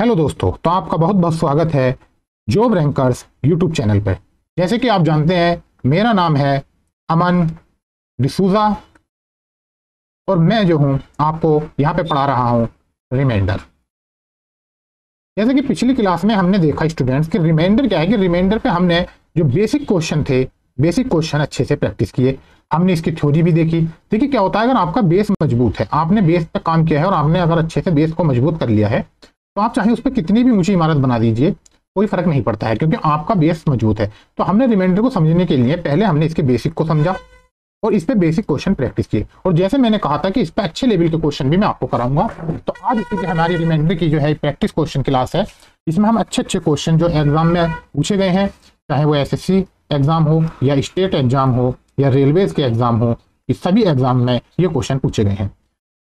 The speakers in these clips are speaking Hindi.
हेलो दोस्तों, तो आपका बहुत बहुत स्वागत है जॉब रैंकर्स यूट्यूब चैनल पर। जैसे कि आप जानते हैं, मेरा नाम है अमन डिसूजा और मैं जो हूं आपको यहाँ पे पढ़ा रहा हूं रिमाइंडर। जैसे कि पिछली क्लास में हमने देखा स्टूडेंट्स कि रिमाइंडर क्या है कि रिमाइंडर पे हमने जो बेसिक क्वेश्चन थे, बेसिक क्वेश्चन अच्छे से प्रैक्टिस किए। हमने इसकी थ्योरी भी देखी। देखिए क्या होता है, अगर आपका बेस मजबूत है, आपने बेस पे काम किया है और आपने अगर अच्छे से बेस को मजबूत कर लिया है, तो आप चाहे उस पर कितनी भी ऊंची इमारत बना दीजिए, कोई फर्क नहीं पड़ता है, क्योंकि आपका बेस मजबूत है। तो हमने रिमाइंडर को समझने के लिए पहले हमने इसके बेसिक को समझा और इस पे बेसिक क्वेश्चन प्रैक्टिस किए। और जैसे मैंने कहा था कि इस पे अच्छे लेवल के क्वेश्चन भी मैं आपको कराऊंगा। तो आज इसी की हमारी रिमाइंडर की जो है प्रैक्टिस क्वेश्चन क्लास है, इसमें हम अच्छे अच्छे क्वेश्चन जो एग्जाम में पूछे गए हैं, चाहे वो एसएससी एग्जाम हो या स्टेट एग्जाम हो या रेलवेज के एग्जाम हो, इस सभी एग्जाम में ये क्वेश्चन पूछे गए हैं।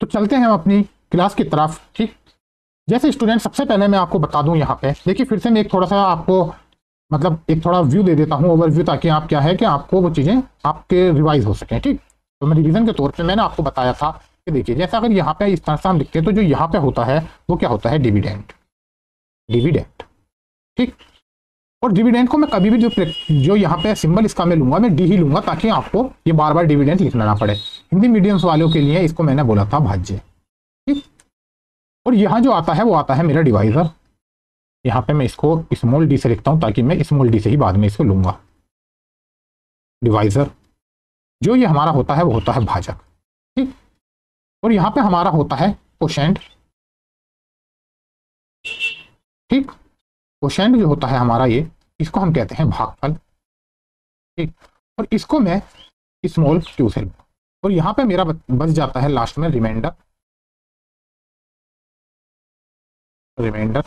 तो चलते हैं हम अपनी क्लास की तरफ। ठीक, जैसे स्टूडेंट सबसे पहले मैं आपको बता दूं, यहाँ पे देखिए फिर से मैं एक थोड़ा सा आपको मतलब एक थोड़ा व्यू दे देता हूँ, ओवरव्यू, ताकि आप क्या है कि आपको वो चीज़ें आपके रिवाइज हो सकें। ठीक, तो मैं रिवीजन के तौर पे मैंने आपको बताया था कि देखिए जैसे अगर यहाँ पे इस तरह से हम लिखते हैं, तो जो यहाँ पे होता है वो क्या होता है, डिविडेंड। डिविडेंड, ठीक। और डिविडेंड को मैं कभी भी जो यहाँ पे सिंबल इसका मैं लूंगा, मैं डी ही लूंगा, ताकि आपको ये बार बार डिविडेंड लिखना ना पड़े। हिंदी मीडियम्स वालों के लिए इसको मैंने बोला था भाज्य। ठीक, और यहाँ जो आता है वो आता है मेरा डिवाइजर। यहाँ पे मैं इसको स्मॉल डी से लिखता हूँ, ताकि मैं स्मॉल डी से ही बाद में इसको लूंगा। डिवाइजर जो ये हमारा होता है वो होता है भाजक। ठीक, और यहाँ पे हमारा होता है कोशेंट। ठीक, कोशेंट जो होता है हमारा, ये इसको हम कहते हैं भागफल। ठीक, और इसको मैं स्मॉल क्यू से लूंगा। और यहाँ पे मेरा बच जाता है लास्ट में रिमाइंडर। रिमाइंडर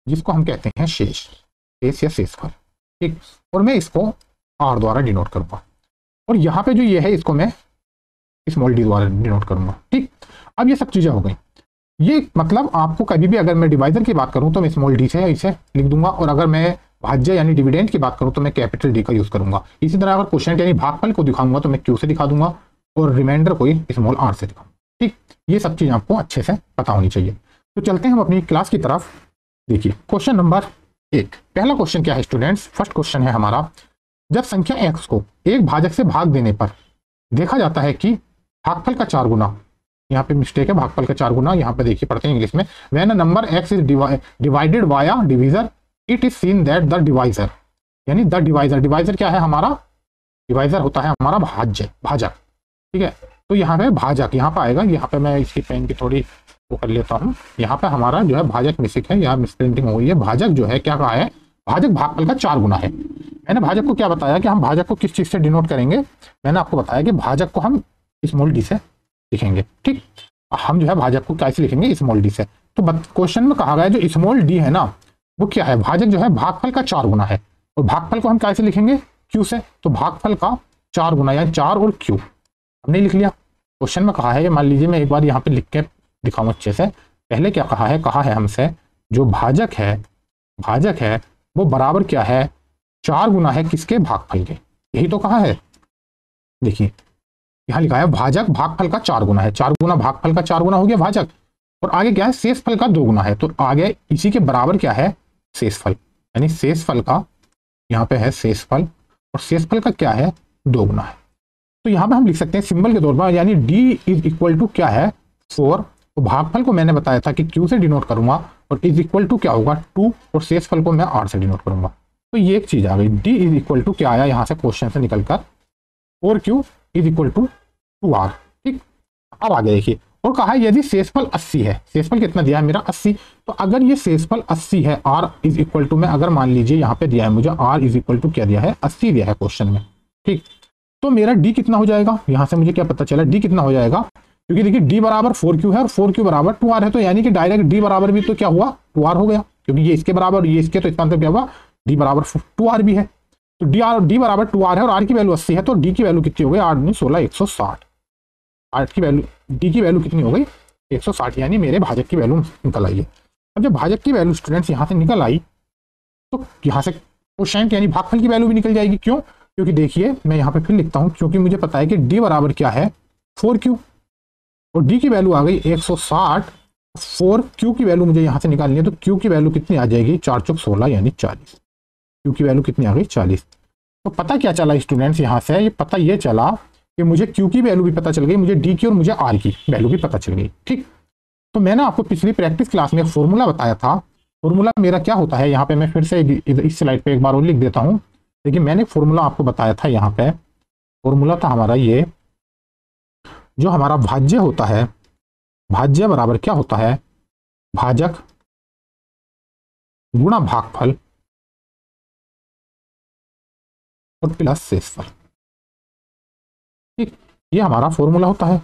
जिसको हम कहते हैं शेष, शेष या शेषफल। ठीक, और मैं इसको आर द्वारा डिनोट करूंगा। और यहाँ पे जो ये है इसको मैं स्मॉल डी द्वारा डिनोट करूंगा। ठीक, अब ये सब चीजें हो गई। ये मतलब आपको कभी भी अगर मैं डिवाइजर की बात करूं तो मैं स्मॉल डी से इसे लिख दूंगा, और अगर मैं भाज्य यानी डिविडेंड की बात करूं तो मैं कैपिटल डी का यूज करूंगा। इसी तरह अगर क्वोशिएंट यानी भागफल को दिखाऊंगा तो मैं क्यू से दिखा दूंगा, और रिमाइंडर को स्मॉल आर से दिखाऊंगा। ठीक, ये सब चीज आपको अच्छे से पता होनी चाहिए। तो चलते हैं हम अपनी क्लास की तरफ। देखिए क्वेश्चन नंबर 1, पहला क्वेश्चन क्या है स्टूडेंट्स, फर्स्ट क्वेश्चन है हमारा, जब संख्या x को एक भाजक से भाग देने पर देखा जाता है कि भागफल का 4 गुना, यहाँ पे मिस्टेक है, भागफल का 4 गुना, यहाँ पे देखिए पढ़ते हैं इंग्लिश में, when a number x is divided via divisor it is seen that the divisor, यानी द डिवाइजर, डिवाइजर क्या है हमारा, डिवाइजर होता है हमारा भाज्य, भाजक। ठीक है, तो यहाँ पे भाजक यहाँ पे आएगा। यहाँ पे मैं इसकी पेन की थोड़ी वो कर लेता हूँ। यहाँ पे हमारा जो है भाजक मिसिक है, यहाँ मिसप्रिंटिंग हो गई है। भाजक जो है क्या कहा है, भाजक भागफल का 4 गुना है। मैंने भाजक को क्या बताया कि हम भाजक को किस चीज से डिनोट करेंगे, मैंने आपको बताया कि भाजक को हम स्मॉल डी से लिखेंगे। ठीक, हम जो है भाजक को कैसे लिखेंगे, स्मॉल डी से। तो क्वेश्चन में कहा गया है जो स्मॉल डी है ना, वो क्या है, भाजक जो है भागफल का 4 गुना है, और भागफल को हम कैसे लिखेंगे, क्यू से। तो भागफल का 4 गुना यानी 4 और क्यू हमने लिख लिया। क्वेश्चन में कहा है कि मान लीजिए मैं एक बार यहाँ पे लिख के दिखाऊं अच्छे से। पहले क्या कहा है हमसे, जो भाजक है वो बराबर क्या है, 4 गुना है किसके, भागफल के। यही तो कहा है। देखिए यहाँ लिखा है भाजक भागफल का 4 गुना है, 4 गुना भागफल का 4 गुना हो गया भाजक, और आगे क्या है, शेषफल का 2 गुना है। तो आगे इसी के बराबर क्या है, शेषफल, यानी शेषफल का यहाँ पे है शेषफल, और शेषफल का क्या है, 2 गुना है। तो यहाँ पे हम लिख सकते हैं सिंबल के तौर पर, यानी d इज इक्वल टू क्या है, 4। तो भागफल को मैंने बताया था कि q से डिनोट करूंगा, और इज इक्वल टू क्या होगा, 2, और शेषफल को मैं r से डिनोट करूंगा। तो ये एक चीज आ गई, d इज इक्वल टू क्या आया यहाँ से क्वेश्चन से निकलकर, 4q is equal to 2r। ठीक, अब आगे देखिए, और कहा है यदि शेषफल 80 है, शेषफल कितना दिया है मेरा 80, तो अगर ये शेषफल 80 है, r इज इक्वल टू में अगर मान लीजिए यहाँ पे दिया है मुझे r इज इक्वल टू क्या दिया है, 80 दिया है क्वेश्चन में। ठीक, तो मेरा d कितना हो जाएगा, यहाँ से मुझे क्या पता चला, d कितना हो जाएगा, क्योंकि देखिए d बराबर 4q है और 4q बराबर 2r है, तो यानी कि डायरेक्ट d बराबर भी तो क्या हुआ, 2r हो गया, क्योंकि ये इसके बराबर ये इसके, तो इसका मतलब क्या हुआ, d बराबर 2r भी है। तो d बराबर 2r है और r की वैल्यू 80 है, तो d की वैल्यू कितनी हो गई, 8 दूनी 16, 160। r की वैल्यू, d की वैल्यू कितनी हो गई, 160, यानी मेरे भाजक की वैल्यू निकल आई है। अब जब भाजक की वैल्यू स्टूडेंट्स यहाँ से निकल आई, तो यहाँ से क्वोशिएंट यानी भागफल की वैल्यू भी निकल जाएगी। क्यों, क्योंकि देखिए मैं यहाँ पे फिर लिखता हूँ, क्योंकि मुझे पता है कि d बराबर क्या है, 4q, और d की वैल्यू आ गई 160, 4 क्यू की वैल्यू मुझे यहाँ से निकालनी है, तो क्यू की वैल्यू कितनी आ जाएगी, 4 चौक 16 यानी 40। क्यू की वैल्यू कितनी आ गई, 40। तो पता क्या चला स्टूडेंट्स यहाँ से, ये पता ये चला कि मुझे क्यू की वैल्यू भी पता चल गई, मुझे डी की और मुझे आर की वैल्यू भी पता चल गई। ठीक, तो मैंने आपको पिछली प्रैक्टिस क्लास में एक फॉर्मूला बताया था। फॉर्मूला मेरा क्या होता है, यहाँ पे मैं फिर से इस स्लाइड पे एक बार और लिख देता हूँ। देखिए मैंने फॉर्मूला आपको बताया था, यहाँ पे फॉर्मूला था हमारा ये, जो हमारा भाज्य होता है, भाज्य बराबर क्या होता है, भाजक गुणा भागफल और प्लस शेषफल। ठीक, ये हमारा फॉर्मूला होता है।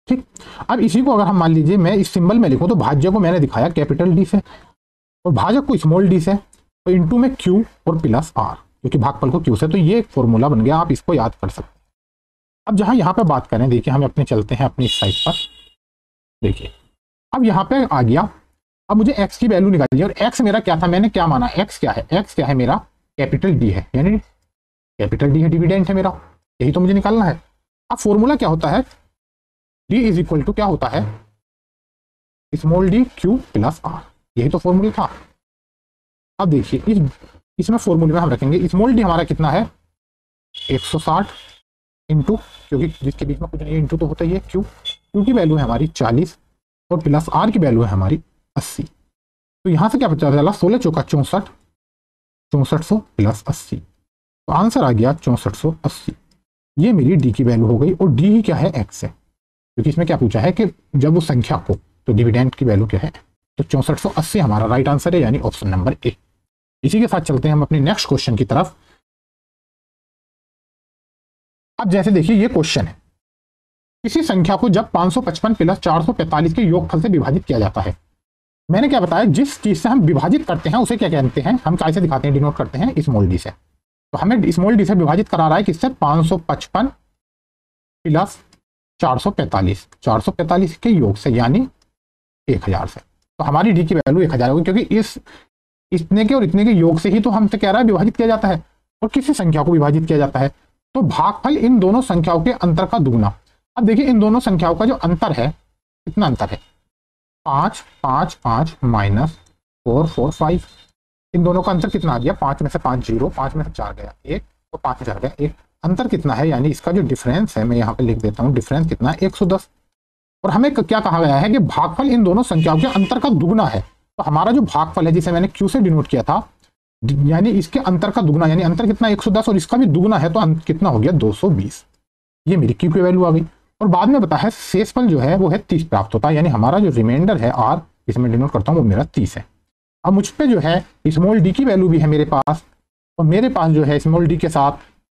ठीक, अब इसी को अगर हम मान लीजिए मैं इस सिंबल में लिखूं, तो भाज्य को मैंने दिखाया कैपिटल डी से और भाजक को स्मॉल डी से, तो इंटू में क्यू और प्लस आर, क्योंकि भागफल को क्यू से, तो ये एक फॉर्मूला बन गया, आप इसको याद कर सकते हैं। अब जहां यहाँ पे बात करें, देखिए हम अपने चलते हैं अपनी साइड पर। देखिए अब यहाँ पे आ गया, अब मुझे x की वैल्यू निकालिए, और x मेरा क्या था, मैंने क्या माना, x क्या है, x क्या है मेरा, कैपिटल डी है, यानी कैपिटल डी है, डिविडेंट है मेरा, यही तो मुझे निकालना है। अब फॉर्मूला क्या होता है, d इज इक्वल टू क्या होता है, small D Q plus R, यही तो फॉर्मूला था। अब देखिए इसमें फॉर्मूले में हम रखेंगे स्मॉल डी हमारा कितना है, 160 इंटू, क्योंकि जिसके बीच में कुछ नहीं इंटू तो होता ही है, क्यू की वैल्यू है हमारी 40 और प्लस आर की वैल्यू है हमारी 80। तो यहां से क्या पता चला, 16 चौका 64, 6400 प्लस 80, तो आंसर आ गया 6480। ये मेरी डी की वैल्यू हो गई, और डी ही क्या है, एक्स है, क्योंकि इसमें क्या पूछा है कि जब वो संख्या को, तो डिविडेंड की वैल्यू क्या है, तो 6480 हमारा राइट आंसर है, यानी ऑप्शन नंबर ए। इसी के साथ चलते हैं हम अपने नेक्स्ट क्वेश्चन की तरफ। अब जैसे देखिए ये क्वेश्चन है, किसी संख्या को जब 555 प्लस 445 के योगफल से विभाजित किया जाता है, मैंने क्या बताया, जिस चीज से हम विभाजित करते हैं उसे क्या कहते हैं, हम कैसे दिखाते हैं, डिनोट करते हैं स्मॉल डी से। तो हमें स्मॉल डी से विभाजित करा रहा है किससे, 555 प्लस 445, 445 के योग से, यानी 1000 से। तो हमारी डी की वैल्यू 1000 होगी, क्योंकि इतने के और इतने के योग से ही तो हमसे कह रहा है विभाजित किया जाता है, और किसी संख्या को विभाजित किया जाता है, तो भागफल इन दोनों संख्याओं के अंतर का दुगुना। अब देखिए इन दोनों संख्याओं का जो अंतर है, कितना अंतर है, 5 5 5 माइनस 4 4 5, इन दोनों का अंतर कितना आ गया, 5 में से 5 0, 5 में से 4 गया 1, तो 5 में 4 गया 1, अंतर कितना है, यानी इसका जो डिफरेंस है, मैं यहाँ पे लिख देता हूँ, डिफरेंस कितना है, 110। और हमें क्या कहा गया है कि भागफल इन दोनों संख्याओं के अंतर का दुगुना है, तो हमारा जो भागफल है जिसे मैंने क्यू से डिनोट किया था, यानी इसके अंतर का दुगुना, यानी अंतर कितना 110 और इसका भी दुगुना है, तो कितना हो गया 220। ये मेरी क्यू की वैल्यू आ गई। और बाद में बताया शेषफल जो है वो है 30 प्राप्त होता है, यानी हमारा जो रिमाइंडर है आर, इसमें डिनोट करता हूँ, वो मेरा 30 है। अब मुझ पे जो है स्मॉल डी की वैल्यू भी है मेरे पास, और मेरे पास जो है स्मॉल डी के साथ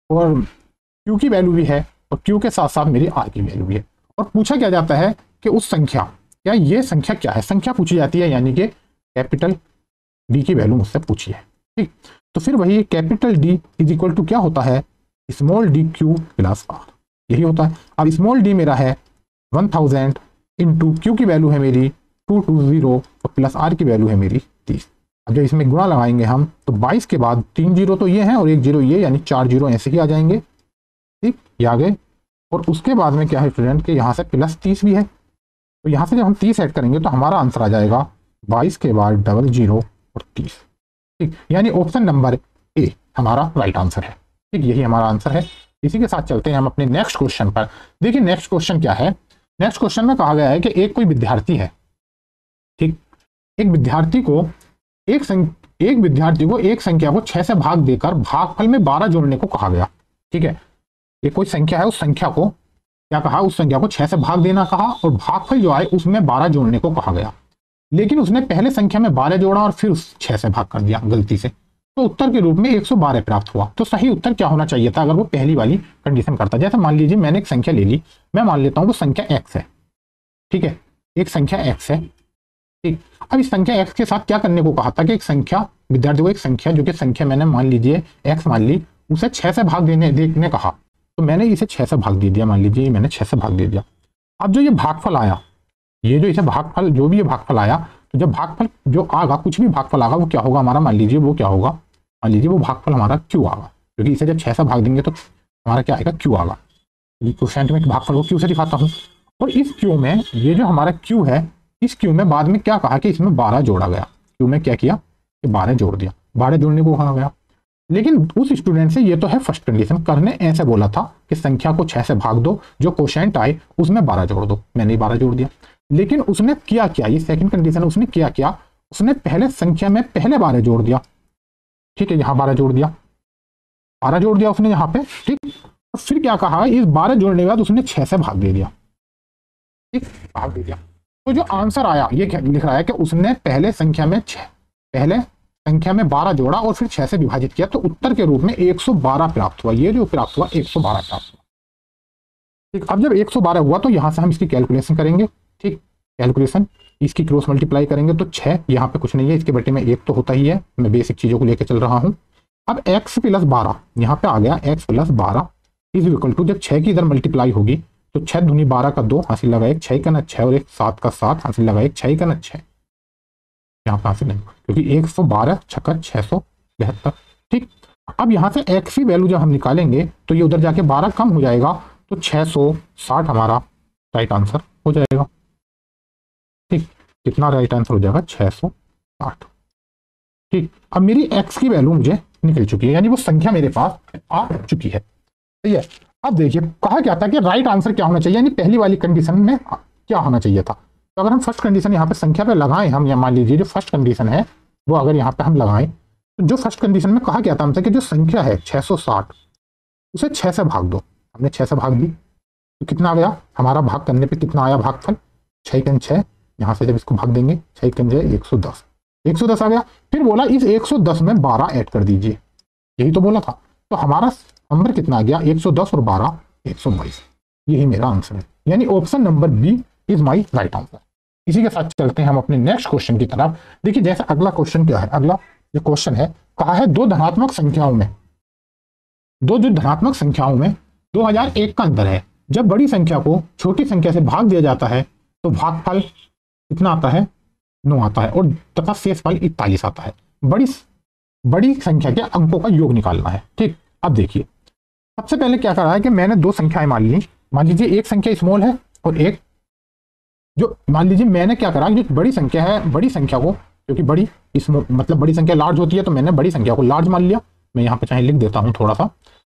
और क्यू की वैल्यू भी है, और क्यू के साथ साथ मेरी आर की वैल्यू भी है। और पूछा क्या जाता है कि उस संख्या, क्या ये संख्या क्या है, संख्या पूछी जाती है, यानी कि कैपिटल डी की वैल्यू मुझसे पूछी है। ठीक, तो फिर वही capital D is equal to क्या होता है, small D Q plus R, यही होता है। अब स्मॉल डी मेरा है 1000 इंटू क्यू की वैल्यू है मेरी 220 और प्लस आर की वैल्यू है मेरी 30। अब जब इसमें गुणा लगाएंगे हम, तो 22 के बाद 3 जीरो तो ये हैं और 1 जीरो ये, यानी 4 जीरो ऐसे ही आ जाएंगे। ठीक, ये आ गए। और उसके बाद में क्या है स्टूडेंट के यहाँ से प्लस 30 भी है, तो यहाँ से जब हम 30 ऐड करेंगे तो हमारा आंसर आ जाएगा 22 के बाद 00 और 30। ठीक, यानी ऑप्शन नंबर ए हमारा राइट आंसर है। ठीक, यही हमारा आंसर है। इसी के साथ चलते हैं हम अपने नेक्स्ट क्वेश्चन पर। देखिए नेक्स्ट क्वेश्चन क्या है, नेक्स्ट क्वेश्चन में कहा गया है कि एक कोई विद्यार्थी है, ठीक, एक विद्यार्थी को एक संख्या को 6 से भाग देकर भागफल में 12 जोड़ने को कहा गया। ठीक है, ये कोई संख्या है, उस संख्या को क्या कहा, उस संख्या को 6 से भाग देना कहा, और भागफल जो आए उसमें 12 जोड़ने को कहा गया। लेकिन उसने पहले संख्या में 12 जोड़ा और फिर उस 6 से भाग कर दिया गलती से, तो उत्तर के रूप में 112 प्राप्त हुआ। तो सही उत्तर क्या होना चाहिए था अगर वो पहली वाली कंडीशन करता। जैसे मान लीजिए मैंने एक संख्या ले ली, मैं मान लेता हूं वो संख्या x है। ठीक है, एक संख्या x है। ठीक, अब इस संख्या x के साथ क्या करने को कहा था कि एक संख्या, विद्यार्थी को एक संख्या, जो कि संख्या मैंने मान लीजिए x मान ली, उसे 6 से भाग देखने कहा, तो मैंने इसे 6 से भाग दे दिया, मान लीजिए मैंने 6 से भाग दे दिया। अब जो ये भागफल आया, ये जो इसे भागफल, जो भी ये भागफल आया, तो जब भागफल जो आगा, कुछ भी भागफल आगा, वो क्या होगा हमारा, मान लीजिए वो क्या होगा, मान लीजिए वो भागफल हमारा क्यू आगा, क्योंकि इसे जब 6 से भाग देंगे तो हमारा क्या आएगा, क्यू आगा। क्वेश्चन में भागफल को क्यू से दिखाता हूँ। और इस क्यू में ये जो हमारा क्यू है, इस क्यू में बाद में क्या कहा कि इसमें 12 जोड़ा गया। क्यू में क्या किया कि 12 जोड़ दिया, 12 जोड़ने को कहा गया। लेकिन उस स्टूडेंट से, ये तो है फर्स्ट कंडीशन, करने ऐसे बोला था कि संख्या को 6 से भाग दो, जो कोशेंट आए उसमें 12 जोड़ दो, मैंने 12 जोड़ दिया। लेकिन उसने किया क्या, ये सेकंड कंडीशन, उसने किया, उसने पहले संख्या में पहले 12 जोड़ दिया। ठीक है, यहां 12 जोड़ दिया, 12 जोड़ दिया उसने यहाँ पे। ठीक, और फिर क्या कहा, इस 12 जोड़ने के बाद उसने 6 से भाग दे दिया। ठीक, भाग दे दिया। तो जो आंसर आया ये क्या लिख रहा है कि उसने पहले संख्या में 12 जोड़ा और फिर 6 से विभाजित किया, तो उत्तर के रूप में 112 प्राप्त हुआ। ये जो प्राप्त हुआ 112 प्राप्त हुआ। ठीक, अब जब 112 हुआ तो यहां से हम इसकी कैलकुलेशन करेंगे। ठीक, कैलकुलेशन, इसकी क्रॉस मल्टीप्लाई करेंगे तो 6, यहाँ पे कुछ नहीं है, इसके बटे में 1 तो होता ही है, मैं बेसिक चीजों को लेकर चल रहा हूं। अब x प्लस 12 यहाँ पे आ गया, x plus 12 is equal to, जब 6 की इधर मल्टीप्लाई होगी तो 6 दूनी 12 का 2 हासिल लगा 1, 6 का ना 6 और 1 7 का 7 हासिल लगा 1, 6 का ना 6, यहाँ पे हासिल नहीं क्योंकि 112 छक्कर 672। ठीक, अब यहाँ से x की वैल्यू जब हम निकालेंगे तो ये उधर जाके 12 कम हो जाएगा, तो 660 हमारा राइट आंसर हो जाएगा। ठीक, कितना राइट आंसर हो जाएगा, 660। ठीक, अब मेरी x की वैल्यू मुझे निकल चुकी है, यानी वो संख्या मेरे पास आ चुकी है। सही है। अब देखिए कहा क्या था कि राइट आंसर क्या होना चाहिए, यानी पहली वाली कंडीशन में क्या होना चाहिए था। तो अगर हम फर्स्ट कंडीशन यहाँ पे संख्या पे लगाएं, हम या मान लीजिए जो फर्स्ट कंडीशन है वो अगर यहाँ पे हम लगाएं, तो जो फर्स्ट कंडीशन में कहा क्या था हमसे कि जो संख्या है 660 उसे 6 से भाग दो। हमने 6 से भाग दी तो कितना आ गया, हमारा भाग करने पे कितना आया भागफल, 6 कन 6, यहाँ से जब इसको भाग देंगे 6 कन 6 110, 110 आ गया। फिर बोला इस 110 में 12 ऐड कर दीजिए, यही तो बोला था। तो हमारा नंबर कितना आ गया, 110 और 12 122। यही मेरा आंसर है, यानी option number B is my right answer. इसी के साथ चलते हैं हम अपने नेक्स्ट क्वेश्चन की तरफ। देखिए जैसे अगला क्वेश्चन क्या है, अगला जो क्वेश्चन है कहा है दो धनात्मक संख्याओं में 2001 का अंतर है। जब बड़ी संख्या को छोटी संख्या से भाग दिया जाता है तो भागफल कितना आता है, 9 आता है, और तथा शेषफल 41 आता है। बड़ी संख्या के अंकों का योग निकालना है। ठीक, अब देखिए सबसे पहले क्या करा है कि मैंने दो संख्याएं मान लीजिए एक संख्या स्मॉल है और एक जो, मान लीजिए मैंने क्या करा, जो बड़ी संख्या है, बड़ी संख्या को, क्योंकि बड़ी मतलब बड़ी संख्या लार्ज होती है, तो मैंने बड़ी संख्या को लार्ज मान लिया। मैं यहाँ पे चाहे लिख देता हूँ थोड़ा सा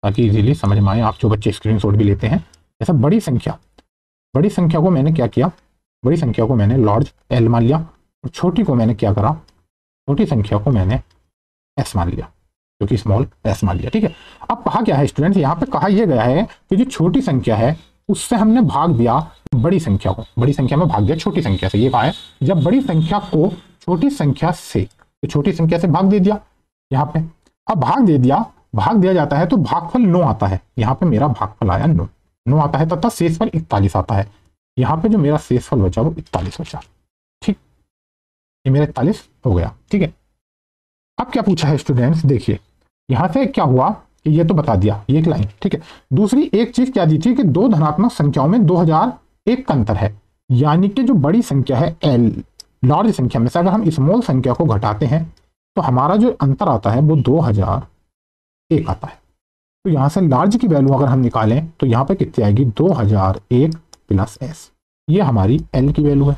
ताकि इजीली समझ में आए, आप जो बच्चे स्क्रीनशॉट भी लेते हैं। जैसा बड़ी संख्या को मैंने क्या किया, बड़ी संख्या को मैंने लार्ज एल मान लिया, और छोटी को मैंने क्या करा, छोटी संख्या को मैंने एस मान लिया, क्योंकि स्मॉल एस मान लिया। ठीक है, अब कहा क्या है स्टूडेंट्स, यहाँ पे कहा यह गया है कि जो छोटी संख्या है उससे हमने भाग दिया बड़ी संख्या को, बड़ी संख्या में भाग दिया छोटी संख्या से। ये कहा है जब बड़ी संख्या को छोटी संख्या से, तो छोटी संख्या से भाग दे दिया यहाँ पे। अब भाग दिया जाता है तो भागफल 9 आता है। यहाँ पे मेरा भागफल आया 9 आता है, तथा शेषफल 41 आता है। यहाँ पे जो मेरा शेषफल बचा वो 41 बचा। ठीक, ये मेरा 41 हो गया। ठीक है, अब क्या पूछा है स्टूडेंट्स, देखिए यहां से क्या हुआ कि ये तो बता दिया, ये एक लाइन। ठीक है, दूसरी एक चीज क्या दी थी कि दो धनात्मक संख्याओं में 2001 का अंतर है, यानी कि जो बड़ी संख्या है एल, लार्ज संख्या में से अगर हम स्मॉल संख्या को घटाते हैं तो हमारा जो अंतर आता है वो 2001 आता है। तो यहां से लार्ज की वैल्यू अगर हम निकालें तो यहाँ पे कितनी आएगी, 2001 प्लस एस, ये हमारी एल की वैल्यू है।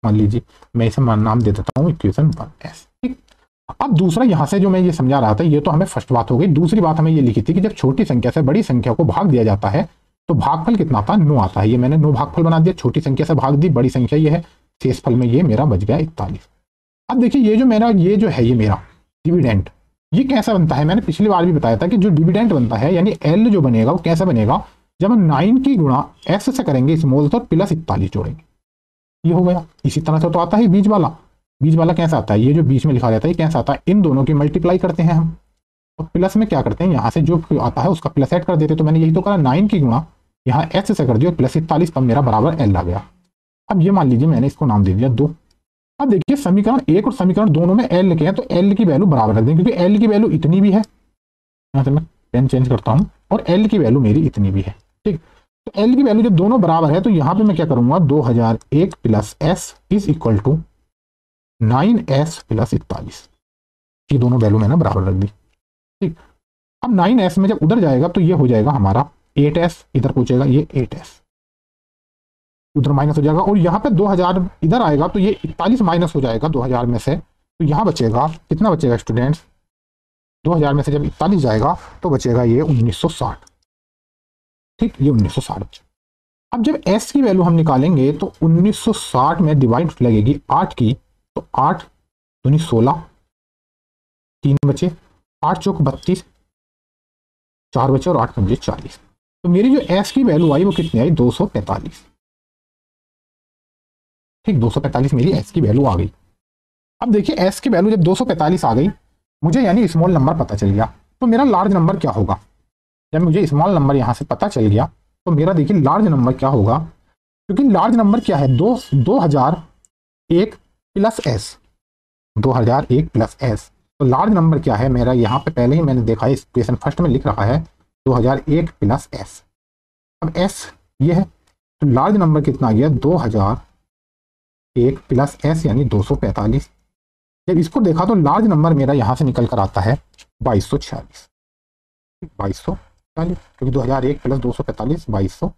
मान लीजिए मैं इसे नाम दे देता हूँ इक्वेशन 1s। ठीक, अब दूसरा यहां से जो मैं ये समझा रहा था, ये तो हमें फर्स्ट बात हो गई। दूसरी बात हमें ये लिखी थी कि जब छोटी संख्या से बड़ी संख्या को भाग दिया जाता है तो भागफल कितना आता है, 9 आता है। ये मैंने 9 भागफल बना दिया, छोटी संख्या से भाग दी, बड़ी संख्या ये है, शेषफल में ये मेरा बच गया 41। अब देखिए ये जो मेरा डिविडेंड ये कैसा बनता है, मैंने पिछली बार भी बताया था कि जो डिविडेंड बनता है यानी एल जो बनेगा वो कैसा बनेगा, जब हम 9 की गुणा एस से करेंगे स्मॉल तो प्लस 41 जोड़ेंगे, ये हो गया। इसी तरह से तो आता है बीच वाला कैसा आता है, ये जो बीच में लिखा रहता है ये कैसा आता है, इन दोनों की मल्टीप्लाई करते हैं हम और प्लस में क्या करते हैं, यहाँ से जो आता है उसका प्लस ऐड कर देते हैं। तो मैंने यही तो करा, 9 की गुणा यहाँ एस से कर दिया प्लस 41, तब मेरा बराबर एल आ गया। अब ये मान लीजिए मैंने इसको नाम दे दिया 2। अब देखिए समीकरण 1 और समीकरण दोनों में एल लिखे हैं, तो एल की वैल्यू बराबर रख दें, क्योंकि एल की वैल्यू इतनी भी है, यहाँ से मैं पेन चेंज करता हूँ, और एल की वैल्यू मेरी इतनी भी है। ठीक, तो एल की वैल्यू जब दोनों बराबर है तो यहाँ पे मैं क्या करूंगा, 2001 plus S is equal to 9s plus 41, ये दोनों वैल्यू मैंने बराबर रख दी। ठीक, अब 9s में जब उधर जाएगा तो ये हो जाएगा हमारा 8s, इधर पहुंचेगा ये 8s। उधर माइनस हो जाएगा, और यहाँ पे 2000 इधर आएगा तो ये 41 माइनस हो जाएगा 2000 में से, तो यहाँ बचेगा कितना बचेगा स्टूडेंट्स, 2000 में से जब 41 जाएगा तो बचेगा ये 1960। ठीक, ये 1960 बचेगा। अब जब s की वैल्यू हम निकालेंगे तो 1960 में डिवाइड लगेगी 8 की, तो 8 दूनी 16, 3 बचे, 8 चौक 32, 4 बचे और 8 पंजे 40। तो मेरी जो s की वैल्यू आई वो कितनी आई, 245। ठीक, 245 मेरी s की वैल्यू आ गई। अब देखिए s की वैल्यू जब 245 आ गई, मुझे यानी स्मॉल नंबर पता चल गया, तो मेरा लार्ज नंबर क्या होगा। जब मुझे स्मॉल नंबर यहाँ से पता चल गया तो मेरा देखिए लार्ज नंबर क्या होगा, क्योंकि लार्ज नंबर क्या है, 2001 प्लस s, 2001 प्लस s। तो लार्ज नंबर क्या है मेरा, यहाँ पे पहले ही मैंने देखा है, इस क्वेश्चन फर्स्ट में लिख रहा है 2001 प्लस s। अब s ये है, तो लार्ज नंबर कितना आ गया, 2001 प्लस s यानी 245। जब इसको देखा तो लार्ज नंबर मेरा यहाँ से निकल कर आता है 2246, 2246, क्योंकि 2001 प्लस 245 2246।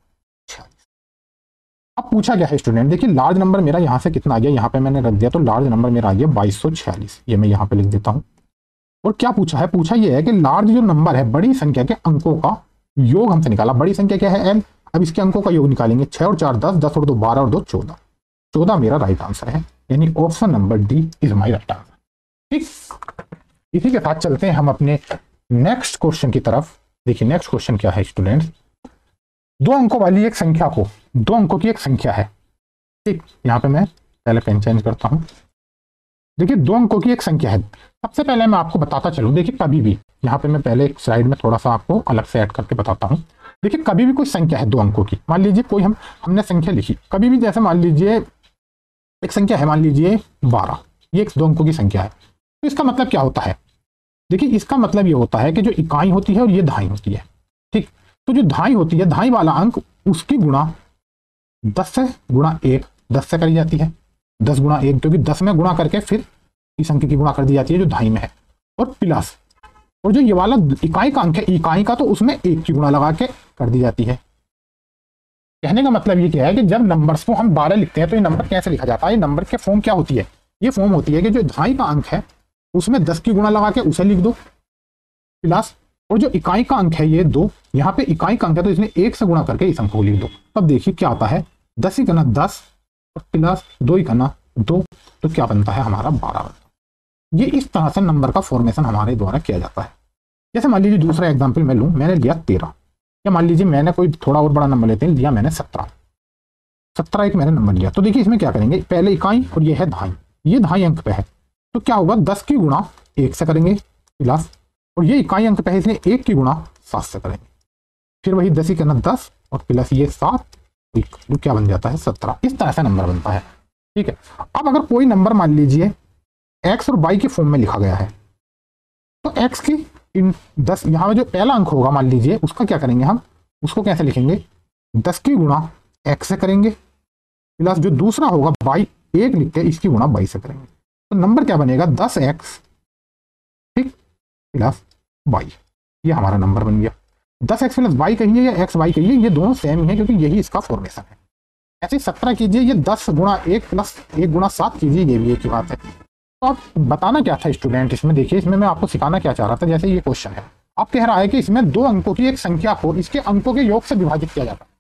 अब पूछा गया है स्टूडेंट, देखिए लार्ज नंबर मेरा यहाँ से कितना आ गया, यहाँ पे मैंने रख दिया, तो लार्ज नंबर मेरा आ गया 2246, ये मैं यहाँ पे लिख देता हूँ। और क्या पूछा है, पूछा ये है कि लार्ज जो नंबर है, बड़ी संख्या के अंकों का योग हमसे निकाला। बड़ी संख्या क्या है, n, अब इसके अंकों का योग निकालेंगे, 6 और 4 10, 10 और 2 12 और 2 14, 14 मेरा राइट आंसर है, यानी option number D is my right answer. ठीक, इसी के साथ चलते हैं हम अपने नेक्स्ट क्वेश्चन की तरफ। देखिए नेक्स्ट क्वेश्चन क्या है स्टूडेंट्स, 2 अंकों वाली एक संख्या को, 2 अंकों की एक संख्या है। ठीक, यहाँ पे मैं पहले पेन चेंज करता हूं। देखिए 2 अंकों की एक संख्या है। सबसे पहले मैं आपको बताता चलूं, देखिए कभी भी, यहाँ पे मैं पहले एक स्लाइड में थोड़ा सा आपको अलग से ऐड करके बताता हूँ। देखिए कभी भी कोई संख्या है 2 अंकों की, मान लीजिए कोई हमने संख्या लिखी कभी भी, जैसे मान लीजिए एक संख्या है, मान लीजिए 12, ये एक 2 अंकों की संख्या है। तो इसका मतलब क्या होता है, देखिए इसका मतलब ये होता है कि जो इकाई होती है और ये दहाई होती है। ठीक, तो जो दहाई होती है, दहाई वाला अंक, उसकी गुणा 10 से गुणा 1, 10 से करी जाती है, 10 गुणा 1, क्योंकि 10 में गुणा करके फिर इस अंक की गुणा कर दी जाती है जो दहाई में है, और प्लस, और जो ये वाला इकाई का अंक है, इकाई का, तो उसमें 1 की गुणा लगा के कर दी जाती है। कहने का मतलब ये क्या है कि जब नंबर्स को हम 12 लिखते हैं तो ये नंबर कैसे लिखा जाता है, ये नंबर के फॉर्म क्या होती है, ये फॉर्म होती है कि जो दहाई का अंक है उसमें 10 की गुणा लगा के उसे लिख दो, प्लस, और जो इकाई का अंक है ये 2, यहाँ पे इकाई का अंक है तो इसमें 1 से गुणा करके इस अंक को लिख दो। तब देखिए क्या आता है, 10 ही करना 10 और प्लस 2 ही करना 2, तो क्या बनता है हमारा 12 बनता है। ये इस तरह से नंबर का फॉर्मेशन हमारे द्वारा किया जाता है। जैसे मान लीजिए दूसरा एग्जाम्पल मैं लूँ, मैंने लिया 13, या मान लीजिए मैंने कोई थोड़ा और बड़ा नंबर लेते हैं, लिया मैंने 17 एक मैंने नंबर लिया। तो देखिए इसमें क्या करेंगे, पहले इकाई और ये है दहाई, ये दहाई अंक पे है, तो क्या होगा 10 की गुणा 1 से करेंगे प्लस, और ये इकाई अंक पे है इसलिए 1 की गुणा 7 से करेंगे, फिर वही 10 ही करना 10 और प्लस ये 7, तो क्या बन जाता है 17। इस तरह से नंबर बनता है। ठीक है, अब अगर कोई नंबर मान लीजिए x और y के फॉर्म में लिखा गया है, तो x की इन 10, यहाँ जो पहला अंक होगा मान लीजिए उसका क्या करेंगे हम, उसको कैसे लिखेंगे, 10 की गुणा x से करेंगे, प्लस जो दूसरा होगा y 1 लिख के इसकी गुणा y से करेंगे, तो नंबर क्या बनेगा 10x, ठीक, प्लस y, ये हमारा नंबर बन गया। 10x प्लस y कहिए या xy कहिए, ये दोनों सेम ही है क्योंकि यही इसका फॉर्मेशन है। ऐसे 17 कीजिए, ये 10 गुणा 1 प्लस 1 गुणा 7 कीजिए, ये भी एक ही बात है। तो आप बताना क्या था स्टूडेंट इसमें, देखिए इसमें मैं आपको सिखाना क्या चाह रहा था, जैसे ये क्वेश्चन है, आप कह रहा है कि इसमें 2 अंकों की एक संख्या को इसके अंकों के योग से विभाजित किया जाता है।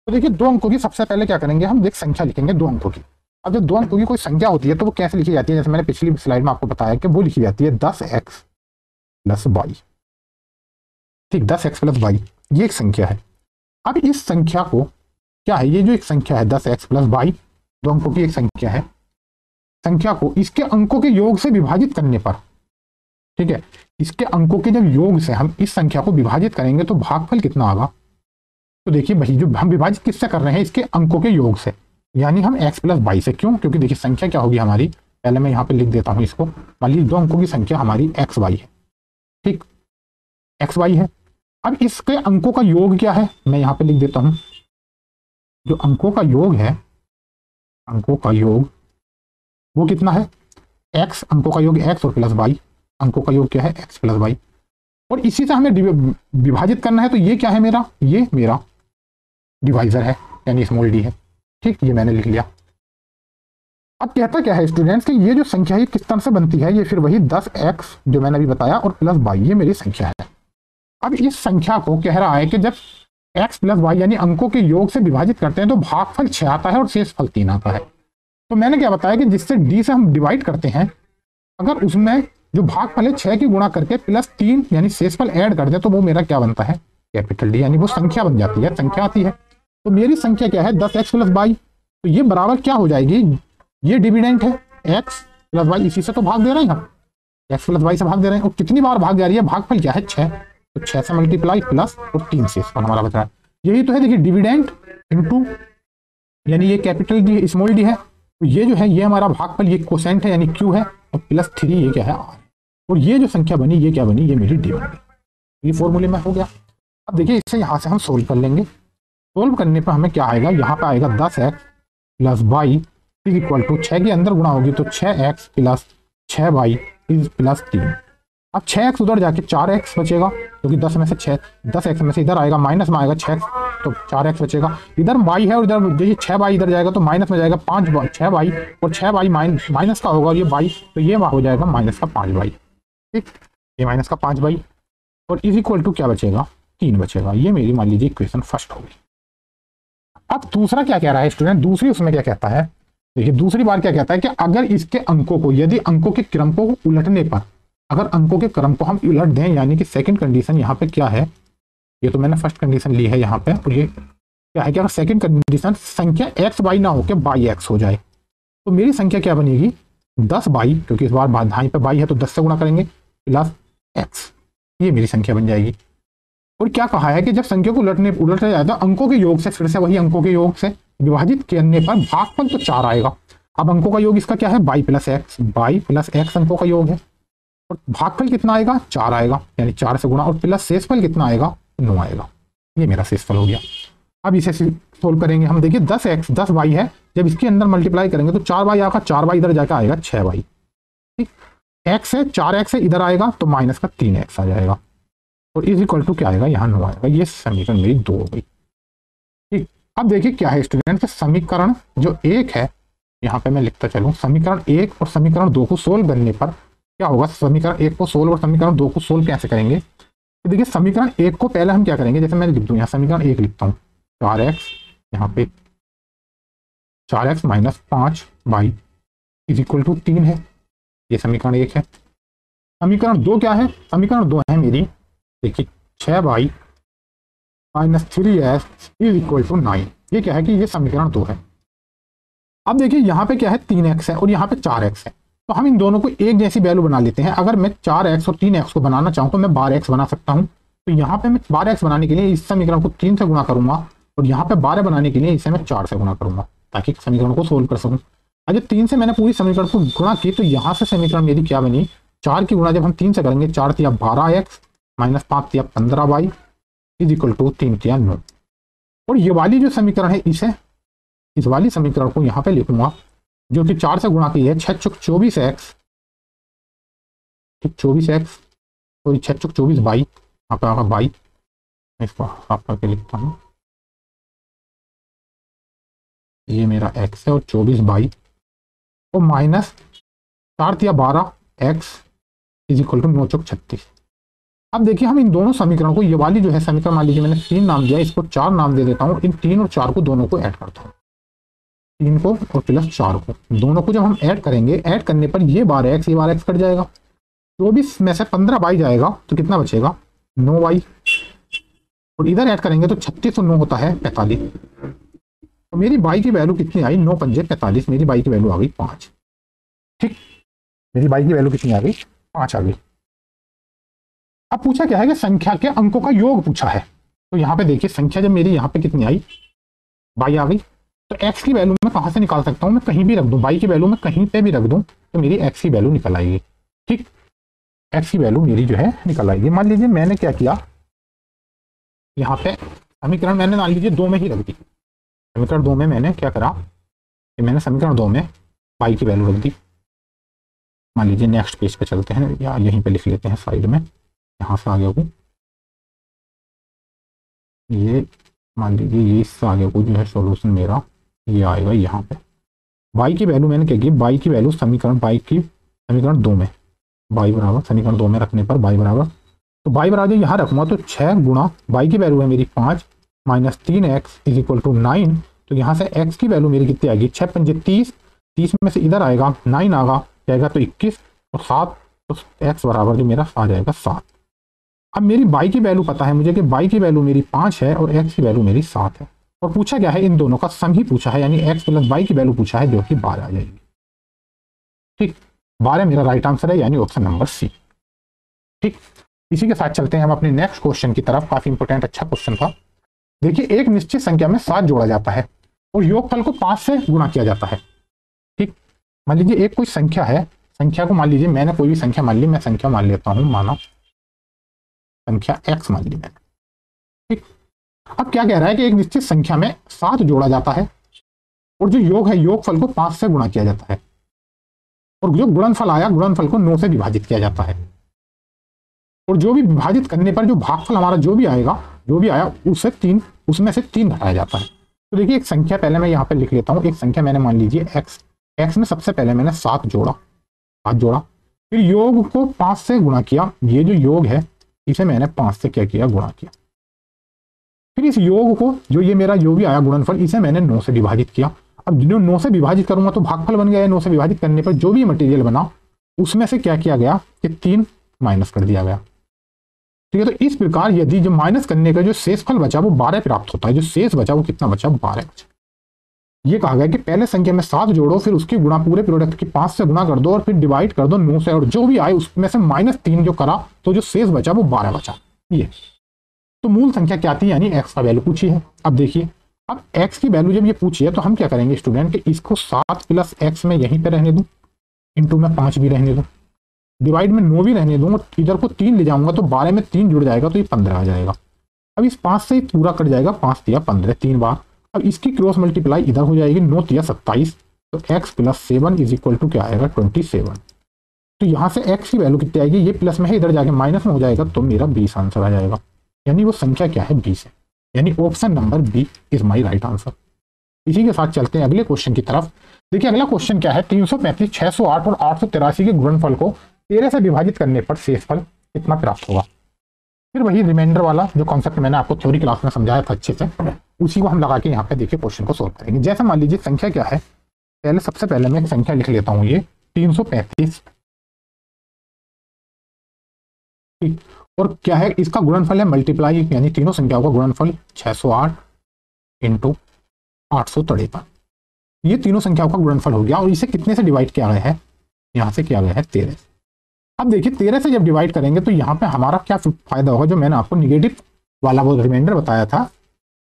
तो देखिए 2 अंकों की सबसे पहले क्या करेंगे, हम एक संख्या लिखेंगे 2 अंकों की। अब जब 2 अंकों की कोई संख्या होती है तो वो कैसे लिखी जाती है, जैसे मैंने पिछली स्लाइड में आपको बताया कि वो लिखी जाती है 10x प्लस y। ठीक, 10x प्लस y ये एक संख्या है। अब इस संख्या को क्या है, ये जो एक संख्या है 10x प्लस y, 2 अंकों की एक संख्या है, संख्या को इसके अंकों के योग से विभाजित करने पर, ठीक है, इसके अंकों के जब योग से हम इस संख्या को विभाजित करेंगे तो भागफल कितना आएगा। तो देखिए भाई जो हम विभाजित किससे कर रहे हैं, इसके अंकों के योग से, यानी हम x प्लस y से। क्यों, क्योंकि देखिए संख्या क्या होगी हमारी, पहले मैं यहाँ पे लिख देता हूँ इसको, मान लीजिए 2 अंकों की संख्या हमारी xy है, ठीक, xy है। अब इसके अंकों का योग क्या है, मैं यहाँ पे लिख देता हूँ, जो अंकों का योग है, अंकों का योग वो कितना है, x, अंकों का योग x और प्लस y, अंकों का योग क्या है x प्लस y, और इसी से हमें विभाजित करना है। तो ये क्या है मेरा, ये मेरा डिवाइजर है, यानी स्मॉल डी है। ठीक, ये मैंने लिख लिया। अब कहता क्या है स्टूडेंट्स कि ये जो संख्या है किस तरह से बनती है, ये फिर वही 10x जो मैंने अभी बताया और प्लस वाई, ये मेरी संख्या है। अब इस संख्या को कह रहा है कि जब x प्लस वाई यानी अंकों के योग से विभाजित करते हैं तो भागफल 6 आता है और शेषफल 3 आता है। तो मैंने क्या बताया कि जिससे d से हम डिवाइड करते हैं, अगर उसमें जो भागफल है 6 की गुणा करके प्लस 3 यानी शेषफल ऐड कर दे तो वो मेरा क्या बनता है, कैपिटल डी, यानी वो संख्या बन जाती है, संख्या आती है। तो मेरी संख्या क्या है 10x प्लस वाई, तो ये बराबर क्या हो जाएगी, ये डिविडेंट है x प्लस वाई, इसी से तो भाग दे रहे हैं हम, x प्लस वाई से भाग दे रहे हैं। और कितनी बार भाग जा रही है, भागफल क्या है 6, तो 6 से मल्टीप्लाई प्लस और 3 से हमारा बच रहा है। यही तो है, देखिए डिविडेंट इनटू, यानी ये कैपिटल डी स्मॉल डी है, तो ये जो है ये हमारा भागफल, ये कोसेंट है यानी q है, और प्लस 3 ये क्या है r, और ये जो संख्या बनी ये क्या बनी, ये मेरी डी बनी। ये फॉर्मूले में हो गया। अब देखिए इसे यहाँ से हम सोल्व कर लेंगे। सोल्व करने पर हमें क्या आएगा, यहाँ पे आएगा 10x plus Y is equal to 6 के अंदर गुणा होगी तो 6x plus 6y is plus 3। अब 6x उधर जाके 4x बचेगा, क्योंकि 10 में से 6, 10x में से इधर आएगा माइनस में आएगा 6, तो 4x बचेगा। इधर y है और इधर देखिए 6y इधर जाएगा तो माइनस में जाएगा 6y, और 6y माइनस का होगा और ये y, तो ये हो जाएगा माइनस का 5y। ठीक, ये माइनस का 5y और इज इक्वल टू क्या बचेगा, 3 बचेगा। ये मेरी मान लीजिए इक्वेशन फर्स्ट होगी। अब दूसरा क्या कह रहा है स्टूडेंट, दूसरी उसमें क्या कहता है, देखिए दूसरी बार क्या कहता है कि अगर इसके अंकों को, यदि अंकों के क्रम को उलटने पर, अगर अंकों के क्रम को हम उलट दें, यानी कि सेकंड कंडीशन यहाँ पे क्या है, ये तो मैंने फर्स्ट कंडीशन ली है यहाँ पे, और ये क्या है कि अगर सेकंड कंडीशन संख्या एक्स बाई ना होकर बाई एक्स हो जाए, तो मेरी संख्या क्या बनेगी 10 बाई, क्योंकि इस बार बाधाएं पे बाई है तो 10 से गुणा करेंगे प्लस एक्स, ये मेरी संख्या बन जाएगी। और क्या कहा है कि जब संख्या को उलट जाए तो अंकों के योग से, फिर से वही अंकों के योग से विभाजित करने पर भागफल तो 4 आएगा। अब अंकों का योग इसका क्या है, बाई प्लस एक्स अंकों का योग है, और भागफल कितना आएगा 4 आएगा, यानी 4 से गुणा, और प्लस शेषफल कितना आएगा 9 आएगा। ये मेरा शेषफल हो गया। अब इसे सोल्व करेंगे हम, देखिए 10y है, जब इसके अंदर मल्टीप्लाई करेंगे तो 4y आएगा, 4y इधर जाकर आएगा 6y। ठीक, x है 4x है, इधर आएगा तो माइनस का 3x आ जाएगा, और इज इक्वल टू क्या आएगा, यहाँ 9 आएगा। ये समीकरण मेरी 2 हो गई। ठीक, अब देखिए क्या है स्टूडेंट, समीकरण जो 1 है, यहाँ पे मैं लिखता चलूँ, समीकरण 1 और समीकरण 2 को सोल्व करने पर क्या होगा, समीकरण 1 को सोल्व और समीकरण 2 को सोल्व कैसे करेंगे, तो देखिए समीकरण 1 को पहले हम क्या करेंगे, जैसे मैं लिख दूँ यहाँ समीकरण 1 लिखता हूँ, 4x यहाँ पे 4x minus 5y is equal to 3 है, ये समीकरण 1 है। समीकरण 2 क्या है, समीकरण 2 है मेरी, देखिए 6y minus 3x is equal to 9, ये क्या है कि ये समीकरण 2 है। अब देखिए यहाँ पे क्या है 3x है और यहाँ पे 4x है, तो हम इन दोनों को एक जैसी वैल्यू बना लेते हैं। अगर मैं 4x और 3x को बनाना चाहूँ तो मैं 12x बना सकता हूँ, तो यहाँ पे मैं 12x बनाने के लिए इस समीकरण को 3 से गुणा करूंगा, और यहाँ पे 12 बनाने के लिए इसे मैं 4 से गुणा करूंगा, ताकि समीकरण को सोल्व कर सकूं। अगर 3 से मैंने पूरी समीकरण को गुणा की तो यहाँ से समीकरण मेरी क्या बनी, 4 की गुणा जब हम 3 से करेंगे, 4 तिया 12x माइनस 5 तिया 15y इज इक्वल टू 3 तिया 9। और ये वाली जो समीकरण है, इस वाली समीकरण को यहाँ पे लिखूंगा, जो कि 4 से गुणा की है, 6 चुक 24x, 24x और 6 चुक 24y, यहाँ पे आगा बाई, इसको हाफ करके लिखता हूँ, ये मेरा x है और 24y और माइनस 4 तिया 12x इज इक्वल टू 9 चौक 36। अब देखिए हम इन दोनों समीकरणों को, ये वाली जो है समीकरण मान लीजिए मैंने 3 नाम दिया, इसको 4 नाम दे देता हूँ, इन 3 और 4 को दोनों को ऐड करता हूँ, 3 को और प्लस 4 को, दोनों को जब हम ऐड करेंगे, ऐड करने पर ये 12x ये 12x कट जाएगा, 24 में से 15y जाएगा तो कितना बचेगा 9y, और इधर ऐड करेंगे तो 36 और 9 होता है 45, तो मेरी y की वैल्यू कितनी आई 9 पंजे 45, मेरी y की वैल्यू आ गई 5। ठीक, मेरी y की वैल्यू कितनी आ गई 5 आ गई। अब पूछा क्या है कि संख्या के अंकों का योग पूछा है, तो यहाँ पे देखिए संख्या जब मेरी यहाँ पे कितनी आई y आ गई, तो x की वैल्यू मैं कहाँ से निकाल सकता हूँ, मैं कहीं भी रख दूँ, y की वैल्यू मैं कहीं पे भी रख दूँ तो मेरी x की वैल्यू निकल आएगी। ठीक, x की वैल्यू मेरी जो है निकल आएगी। मान लीजिए मैंने क्या किया, यहाँ पे समीकरण मैंने मान लीजिए 2 में ही रख दी, समीकरण 2 में मैंने क्या करा कि मैंने समीकरण 2 में y की वैल्यू रख दी। मान लीजिए नेक्स्ट पेज पे चलते हैं, या यहीं पे लिख लेते हैं साइड में, यहाँ से आगे को, ये मान लीजिए ये इससे आगे को जो है सॉल्यूशन मेरा ये आएगा यहाँ पे। y की वैल्यू मैंने क्या की, y की वैल्यू समीकरण 2 में, y बराबर समीकरण 2 में रखने पर y बराबर, तो y बराबर यहाँ रखूंगा तो 6 गुणा y की वैल्यू है मेरी 5 minus 3x is equal to 9। तो यहाँ से x की वैल्यू मेरी कितनी आएगी, 6 पंजे 30, 30 में से इधर आएगा 9 आएगा जाएगा तो 21 और 7, तो x बराबर जो मेरा आ जाएगा 7। अब मेरी y की वैल्यू पता है मुझे कि y की वैल्यू मेरी 5 है और x की वैल्यू मेरी 7 है, और पूछा क्या है, इन दोनों का सम ही पूछा है, यानी x प्लस y की वैल्यू पूछा है जो कि 12 आ जाएगी। ठीक, 12 मेरा राइट आंसर है, यानी ऑप्शन नंबर सी। ठीक, इसी के साथ चलते हैं हम अपने नेक्स्ट क्वेश्चन की तरफ। काफी इंपॉर्टेंट अच्छा क्वेश्चन था। देखिए, एक निश्चित संख्या में 7 जोड़ा जाता है और योगफल को 5 से गुणा किया जाता है। ठीक, मान लीजिए एक कोई संख्या है, संख्या को मान लीजिए मैंने कोई भी संख्या मान ली, मैं संख्या मान लेता हूं, माना संख्या x मान ली मैंने। ठीक, अब क्या कह रहा है कि एक निश्चित संख्या में 7 जोड़ा जाता है और जो योग है योगफल को 5 से गुणा किया जाता है, और जो गुणनफल आया गुणनफल को 9 से विभाजित किया जाता है, और जो भी विभाजित करने पर जो भागफल हमारा जो भी आया उसमें से 3 घटाया जाता है। तो देखिए, एक संख्या पहले मैं यहाँ पे लिख लेता हूँ। एक संख्या मैंने मान लीजिए x में सबसे पहले मैंने 7 जोड़ा, फिर योग को 5 से गुणा किया। ये जो योग है इसे मैंने 5 से क्या किया, गुणा किया। फिर इस योग को, जो ये मेरा जो भी आया गुणनफल, इसे मैंने 9 से विभाजित किया। अब जो 9 से विभाजित करूंगा तो भागफल बन गया है। 9 से विभाजित करने पर जो भी मटेरियल बना उसमें से क्या किया गया कि 3 माइनस कर दिया गया। ठीक है, तो इस प्रकार यदि जो माइनस करने का जो शेषफल बचा वो 12 प्राप्त होता है। जो शेष बचा वो कितना बचा, 12 बचा। ये कहा गया कि पहले संख्या में 7 जोड़ो, फिर उसकी गुणा पूरे प्रोडक्ट की 5 से गुणा कर दो और फिर डिवाइड कर दो 9 से, और जो भी आए उसमें से -3 जो करा तो जो शेष बचा वो 12 बचा। ये तो मूल संख्या क्या थी, यानी x का वैल्यू पूछी है। अब देखिए, अब x की वैल्यू जब ये पूछी है तो हम क्या करेंगे स्टूडेंट, कि इसको 7 प्लस x में यहीं पे रहने दूं, इंटू में 5 भी रहने दूं, डिवाइड में 9 भी रहने दूंगा, इधर को 3 ले जाऊंगा तो 12 में 3 जुड़ जाएगा तो ये 15 आ जाएगा। अब इस 5 से पूरा कट जाएगा, 5 दिया 15 3 बार। अब इसकी क्रॉस मल्टीप्लाई इधर हो जाएगी, 9 दिया 27, तो x plus 7 is equal to क्या आएगा, 27। तो यहाँ से x की वैल्यू कितनी आएगी, ये प्लस में है इधर जाके माइनस में हो जाएगा तो मेरा 20 आंसर आ जाएगा, यानी वो संख्या क्या है, 20 है, यानी option number B is my right answer. इसी के साथ चलते हैं अगले क्वेश्चन की तरफ। देखिए, अगला क्वेश्चन क्या है, 335, 608 और 883 के गुणनफल को 13 से विभाजित करने पर शेषफल कितना प्राप्त होगा। फिर वही रिमाइंडर वाला जो कॉन्सेप्ट मैंने आपको थ्योरी क्लास में समझाया था अच्छे से, उसी को हम लगा के यहाँ पे देखिए क्वेश्चन को सोल्व करेंगे। जैसे मान लीजिए संख्या क्या है, सबसे पहले मैं एक संख्या लिख लेता हूँ, ये 335। ठीक, और क्या है, इसका गुणनफल है मल्टीप्लाई, यानी तीनों संख्याओं का गुणनफल 608 इंटू 853। ये तीनों संख्याओं का गुणनफल हो गया, और इसे कितने से डिवाइड किया गया है, यहाँ से किया गया है 13। अब देखिए 13 से जब डिवाइड करेंगे तो यहाँ पे हमारा क्या फायदा होगा, जो मैंने आपको निगेटिव वाला वो रिमाइंडर बताया था,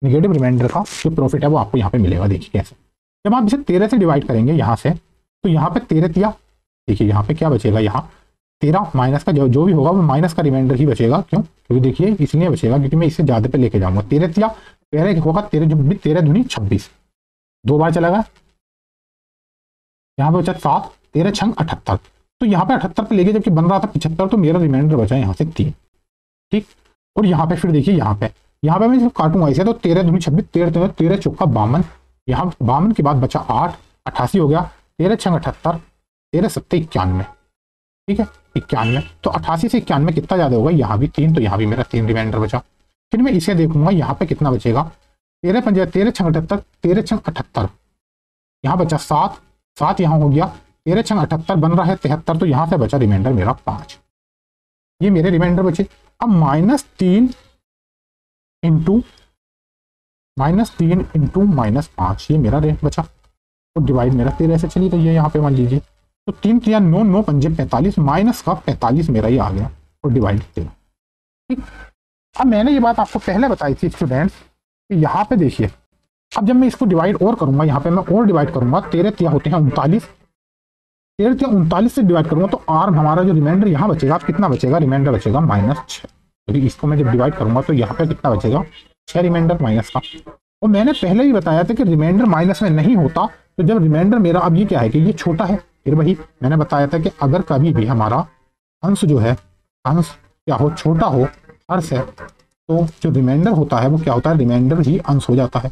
निगेटिव रिमाइंडर का जो प्रॉफिट है वो आपको यहाँ पे मिलेगा। देखिए कैसे, जब आप इसे 13 से डिवाइड करेंगे यहाँ से, तो यहाँ पे 13 दिया, देखिए यहाँ पे क्या बचेगा, यहाँ 13 माइनस का जो भी होगा वो माइनस का रिमाइंडर ही बचेगा। क्यों, क्योंकि देखिए इसलिए बचेगा क्योंकि मैं इसे ज्यादा पे लेके जाऊंगा। 13 दिया, 13 होगा 13 दूनी 26, 2 बार चला गया, यहाँ पे बचा 7, 13 छंग 78, तो यहाँ पे 78 पे लेके जबकि बन रहा था 75, तो मेरा रिमाइंडर बचा यहाँ से 3। ठीक, और यहाँ पे फिर देखिए यहाँ पे मैं जब काटूंगा इसे तो 13 दूनी 26, 13 चौका 52, यहाँ 52 के बाद बचा 8, 88 हो गया, 13 छंग 78, 13 सत्ते 91। ठीक है, 91, तो 88 से 91 कितना ज्यादा होगा, यहाँ भी 3, तो यहाँ भी मेरा 3 रिमाइंडर बचा। फिर मैं इसे देखूंगा यहाँ पे कितना बचेगा, 13 पंजे 13 छंग 78, 13 छंग 78, यहाँ बचा 7, 7 यहाँ हो गया, 13 छंग 78 बन रहा है 73, तो यहाँ से बचा रिमाइंडर मेरा 5। ये मेरे रिमाइंडर बचे। अब -3 इंटू -5, ये मेरा रेट बचा, तो डिवाइड मेरा 13 से चली गई है यहाँ पे मान लीजिए, तो 3 3 9 9 पंजे 45, माइनस का 45 मेरा ये आ गया और डिवाइड 13। ठीक, अब मैंने ये बात आपको पहले बताई थी स्टूडेंट्स कि यहाँ पे देखिए, अब जब मैं इसको डिवाइड और करूंगा, यहाँ पे मैं और डिवाइड करूंगा, 13 तिया होते हैं 39, 13 तिया 39 से डिवाइड करूंगा तो आर हमारा जो रिमाइंडर यहाँ बचेगा, अब कितना बचेगा, रिमाइंडर बचेगा -6। यदि इसको मैं जब डिवाइड करूंगा तो यहाँ पे कितना बचेगा, 6 रिमाइंडर माइनस का। और मैंने पहले ही बताया था कि रिमाइंडर माइनस में नहीं होता, तो जब रिमाइंडर मेरा अब ये क्या है कि ये छोटा है, फिर वही मैंने बताया था कि अगर कभी भी हमारा अंश जो है, अंश क्या हो, छोटा हो, हर्ष है, तो जो रिमाइंडर होता है वो क्या होता है, रिमाइंडर ही अंश हो जाता है।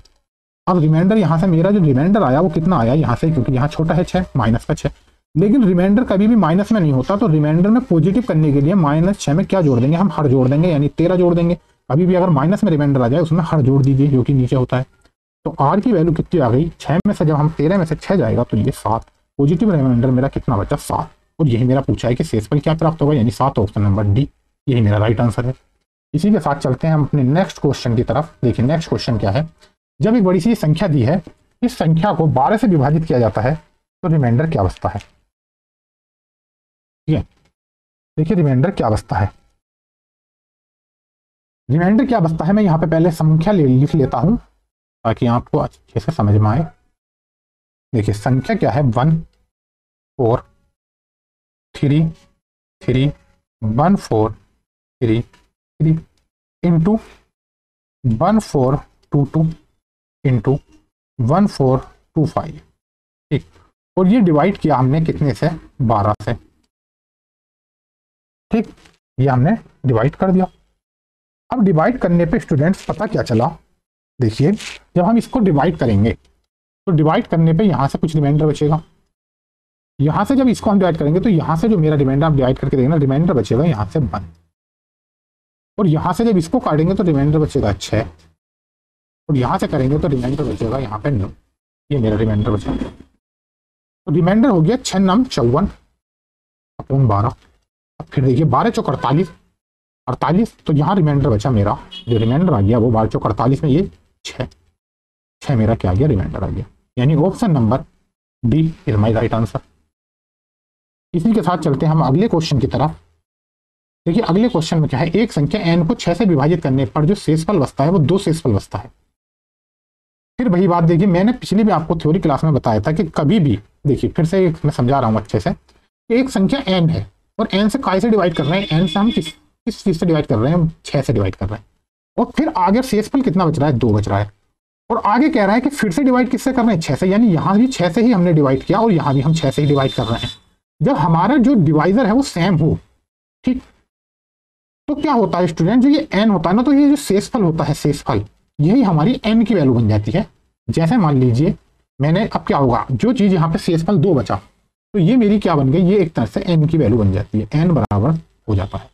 अब रिमाइंडर यहाँ से मेरा जो रिमाइंडर आया वो कितना आया यहाँ से, क्योंकि यहाँ छोटा है 6 माइनस का 6, लेकिन रिमाइंडर कभी भी माइनस में नहीं होता, तो रिमाइंडर में पॉजिटिव करने के लिए -6 में क्या जोड़ देंगे, हम हर जोड़ देंगे, यानी 13 जोड़ देंगे। कभी भी अगर माइनस में रिमाइंडर आ जाए उसमें हर जोड़ दीजिए जो कि नीचे होता है। तो आर की वैल्यू कितनी आ गई, 6 में से जब हम 13 में से 6 जाएगा तो ये 7, पॉजिटिव रिमाइंडर मेरा कितना बचा 7, और यही मेरा पूछा है कि शेषफल क्या प्राप्त होगा, यानी 7, ऑप्शन नंबर डी यही मेरा राइट आंसर है। इसी के साथ चलते हैं हम अपने नेक्स्ट क्वेश्चन की तरफ। देखिए नेक्स्ट क्वेश्चन क्या है, जब एक बड़ी सी संख्या दी है, इस संख्या को 12 से विभाजित किया जाता है तो रिमाइंडर क्या बचता है। ठीक है, देखिए रिमाइंडर क्या बचता है, रिमाइंडर क्या बचता है, मैं यहाँ पे पहले संख्या लिख लेता हूं ताकि आपको अच्छे से समझ में आए। देखिए संख्या क्या है, 1 4 3 3 1 4 3 3 इंटू 1 4 2 2 इंटू 1 4 2 5। ठीक, और ये डिवाइड किया हमने कितने से, 12 से। ठीक, ये हमने डिवाइड कर दिया। अब डिवाइड करने पे स्टूडेंट्स पता क्या चला, देखिए जब हम इसको डिवाइड करेंगे तो डिवाइड करने पे यहाँ से कुछ रिमाइंडर बचेगा, यहाँ से जब इसको हम डिवाइड करेंगे तो यहाँ से जो मेरा रिमाइंडर आप डिवाइड करके देंगे ना, रिमाइंडर बचेगा यहाँ से 1, और यहाँ से जब इसको काटेंगे तो रिमाइंडर बचेगा 6, और यहाँ से करेंगे तो रिमाइंडर बचेगा यहाँ पे 9। ये मेरा रिमाइंडर बचेगा, तो रिमाइंडर हो गया 6 9 54 अपॉन 12। अब फिर देखिए 12 चौक 48, 48, तो यहाँ रिमाइंडर बचा मेरा, जो रिमाइंडर आ गया वो 12 चौक 48 में ये 6 मेरा क्या आ गया, रिमाइंडर आ गया, यानी option number D is my right answer. इसी के साथ चलते हैं हम अगले क्वेश्चन की तरफ। देखिए अगले क्वेश्चन में क्या है, एक संख्या n को 6 से विभाजित करने पर जो शेषफल बचता है वो 2 शेषफल बचता है। फिर वही बात, देखिए मैंने पिछली भी आपको थ्योरी क्लास में बताया था कि कभी भी, देखिए फिर से मैं समझा रहा हूँ अच्छे से, कि एक संख्या n है और n से काय से डिवाइड कर रहे हैं, n से हम किस चीज से डिवाइड कर रहे हैं, हम 6 से डिवाइड कर रहे हैं, और फिर आगे शेषफल कितना बच रहा है, 2 बच रहा है, और आगे कह रहा है कि फिर से डिवाइड किससे कर रहे हैं, 6 से, यानी यहाँ भी 6 से ही हमने डिवाइड किया और यहाँ भी हम 6 से ही डिवाइड कर रहे हैं। जब हमारा जो डिवाइजर है वो सेम हो, ठीक, तो क्या होता है स्टूडेंट, जो ये n होता है ना, तो ये जो शेषफल होता है, शेषफल यही हमारी n की वैल्यू बन जाती है। जैसे मान लीजिए मैंने, अब क्या होगा, जो चीज यहाँ पे शेषफल 2 बचा तो ये मेरी क्या बन गई, ये एक तरह से n की वैल्यू बन जाती है, n बराबर हो जाता है।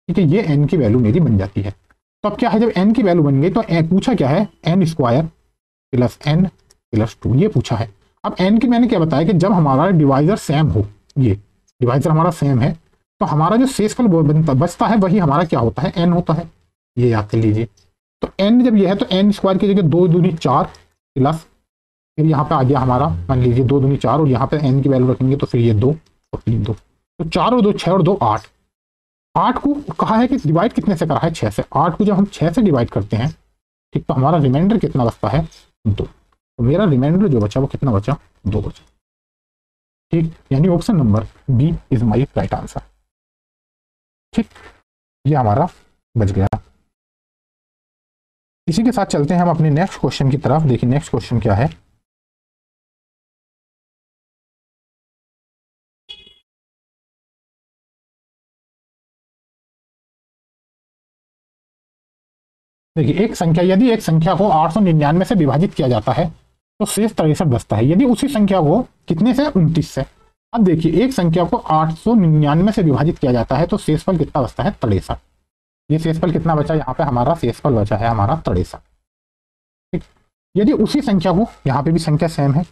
ठीक है, ये n की वैल्यू मेरी बन जाती है। तो अब क्या है, जब n की वैल्यू बन गई तो पूछा क्या है, n square plus n plus 2, ये पूछा है। अब n की मैंने क्या बताया कि जब हमारा डिवाइजर सेम हो, ये डिवाइजर हमारा सेम है, तो हमारा जो शेषफल बचता है वही हमारा क्या होता है, n होता है, ये याद कर लीजिए। तो n जब ये है तो n स्क्वायर की जगह 2 दूनी 4 प्लस, फिर यहाँ पे आ गया हमारा, मान लीजिए 2 दूनी 4, और यहाँ पे n की वैल्यू रखेंगे तो फिर ये 2 और 3 2, तो 4 और 2 6 और 2 8। 8 को कहा है कि डिवाइड कितने से करा है, 6 से। 8 को जब हम 6 से डिवाइड करते हैं, ठीक, तो हमारा रिमाइंडर कितना बचता है, 2। तो मेरा रिमाइंडर जो बचा वो कितना बचा, 2 बचा। ठीक, यानी option number B is my right answer. ठीक, ये हमारा बच गया। इसी के साथ चलते हैं हम अपने नेक्स्ट क्वेश्चन की तरफ। देखिए नेक्स्ट क्वेश्चन क्या है, देखिए एक संख्या, यदि एक संख्या को 899 से विभाजित किया जाता है तो शेष 63 बचता है, यदि उसी संख्या को कितने से, 29 से। अब देखिए एक संख्या को 899 से विभाजित किया जाता है तो शेषफल कितना बचता है, 63। ये शेषफल कितना बचा, यहाँ पे हमारा शेषफल बचा है हमारा 63। ठीक, यदि उसी संख्या को, यहाँ पे भी संख्या सेम है,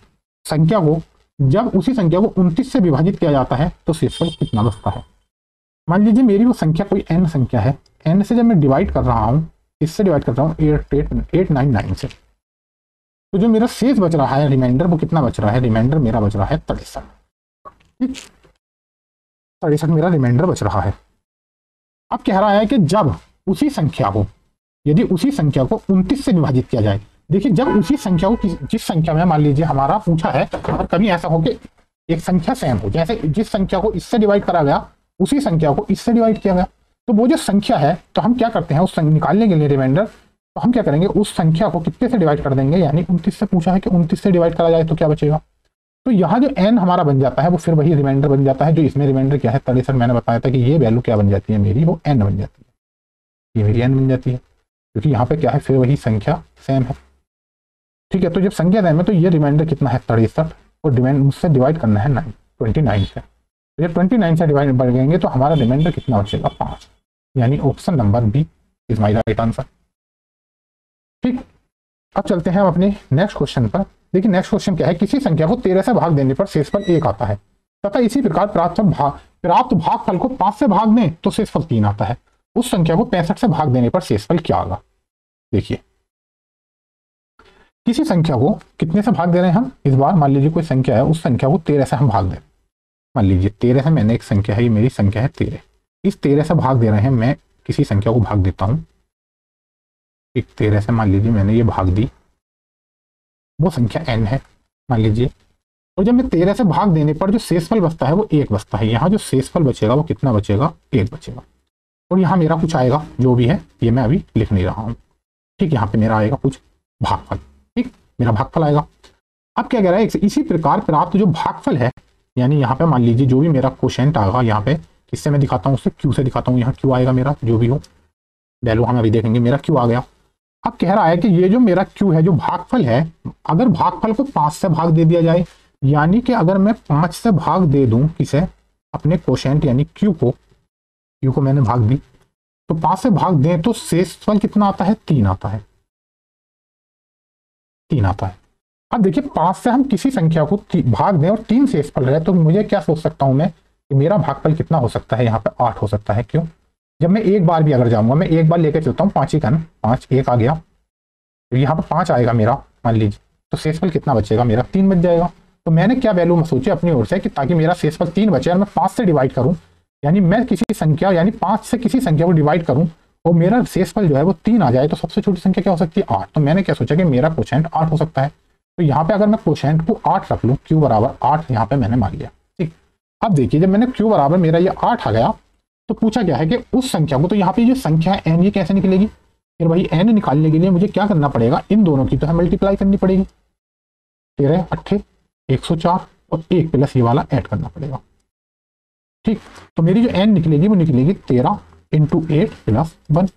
संख्या को जब उसी संख्या को 29 से विभाजित किया जाता है तो शेषफल कितना बचता है। मान लीजिए मेरी वो संख्या कोई n संख्या है, n से जब मैं डिवाइड कर रहा हूँ, इससे डिवाइड कर रहा हूँ 899 से, तो जो मेरा शेष बच रहा है रिमाइंडर, वो कितना बच रहा है, रिमाइंडर मेरा बच रहा है 63। ठीक, 63 मेरा रिमाइंडर बच रहा है। अब कह रहा है कि जब उसी संख्या को, यदि उसी संख्या को 29 से विभाजित किया जाए, देखिए जब उसी संख्या को, जिस संख्या में मान लीजिए हमारा पूछा है, और कभी ऐसा हो कि एक संख्या सेम हो, जैसे जिस संख्या को इससे डिवाइड करा गया उसी संख्या को इससे डिवाइड किया गया, तो वो जो संख्या है, तो हम क्या करते हैं, उस निकालने के लिए रिमाइंडर, तो हम क्या करेंगे, उस संख्या को कितने से डिवाइड कर देंगे, यानी 29 से पूछा है कि 29 से डिवाइड करा जाए तो क्या बचेगा, तो यहाँ जो n हमारा बन जाता है वो फिर वही रिमाइंडर बन जाता है, जो इसमें रिमाइंडर क्या है 63। मैंने बताया था कि ये वैल्यू क्या बन जाती है मेरी, वो n बन जाती है, ये मेरी n बन जाती है, क्योंकि यहाँ पे क्या है, फिर वही संख्या सेम है। ठीक है, तो जब संख्या दें में तो ये रिमाइंडर कितना है 63 और डिवाइड मुझसे डिवाइड करना है 29 से। तो जब 29 से डिवाइड बढ़ेंगे तो हमारा रिमाइंडर कितना बचेगा 5, यानी option number B is my right answer. ठीक, अब चलते हैं हम अपने नेक्स्ट क्वेश्चन पर। देखिए नेक्स्ट क्वेश्चन क्या है, किसी संख्या को 13 से भाग देने पर शेषफल 1 आता है तथा इसी प्रकार प्राप्त भागफल को 5 से भाग दें तो शेषफल 3 आता है। उस संख्या को 65 से भाग देने पर शेषफल क्या आएगा। देखिए किसी संख्या को कितने से भाग दे रहे हैं हम, इस बार मान लीजिए कोई संख्या है, उस संख्या को 13 से हम भाग दे, मान लीजिए 13 से मैंने एक संख्या है, ये मेरी संख्या है 13, इस 13 से भाग दे रहे हैं, मैं किसी संख्या को भाग देता हूं, एक 13 से मान लीजिए मैंने ये भाग दी, वो संख्या n है मान लीजिए, और जब मैं 13 से भाग देने पर जो शेषफल बचता है वो 1 बचता है। यहाँ जो शेषफल बचेगा वो कितना बचेगा, 1 बचेगा। और यहाँ मेरा कुछ आएगा जो भी है ये मैं अभी लिख नहीं रहा हूँ। ठीक, यहाँ पे मेरा आएगा कुछ भागफल, ठीक मेरा भागफल आएगा। अब क्या कह रहा है, इसी प्रकार प्राप्त जो भागफल है, यानी यहाँ पे मान लीजिए जो भी मेरा क्वोशिएंट आएगा, यहाँ पे किससे मैं दिखाता हूँ, उससे क्यू से दिखाता हूँ, यहाँ क्यू आएगा मेरा, जो भी हो वैल्यू हम अभी देखेंगे, मेरा क्यू आ गया। अब कह रहा है कि ये जो मेरा क्यू है जो भागफल है, अगर भागफल को 5 से भाग दे दिया जाए, यानी कि अगर मैं 5 से भाग दे दूं किसे, अपने क्वोशिएंट यानी क्यू को मैंने भाग दी, तो 5 से भाग दें तो शेषफल कितना आता है, 3 आता है, 3 आता है। अब देखिए 5 से हम किसी संख्या को भाग दें और 3 शेषफल रहे, तो मुझे क्या सोच सकता हूं मैं कि मेरा भागफल कितना हो सकता है, यहाँ पे 8 हो सकता है। क्यों, जब मैं एक बार भी अगर जाऊंगा, मैं एक बार लेकर चलता हूँ 5 ही कन, 5 1 आ गया, तो यहाँ पे 5 आएगा मेरा मान लीजिए, तो शेषफल कितना बचेगा मेरा, 3 बच जाएगा। तो मैंने क्या वैल्यू सोची अपनी ओर से कि ताकि मेरा शेषफल 3 बचे और मैं 5 से डिवाइड करूं, यानी मैं किसी संख्या यानी 5 से किसी संख्या को डिवाइड करूं और मेरा शेषफल जो है वो 3 आ जाए, तो सबसे छोटी संख्या क्या हो सकती है, 8। तो मैंने क्या सोचा कि मेरा क्वोशिएंट 8 हो सकता है। तो यहाँ पे अगर मैं क्वोशिएंट को 8 रख लूँ, क्यू बराबर 8 यहाँ पे मैंने मान लिया। ठीक, अब देखिए जब मैंने क्यू बराबर मेरा ये 8 आ गया, तो पूछा क्या है कि उस संख्या को, तो यहाँ पे जो संख्या है एन, ये कैसे निकलेगी, फिर भाई एन निकालने के लिए मुझे क्या करना पड़ेगा, इन दोनों की तो है मल्टीप्लाई करनी पड़ेगी, 13 8 104 और 1 प्लस ये वाला ऐड करना पड़ेगा। ठीक, तो मेरी जो एन निकलेगी वो निकलेगी 13 इंटू 8 प्लस 1,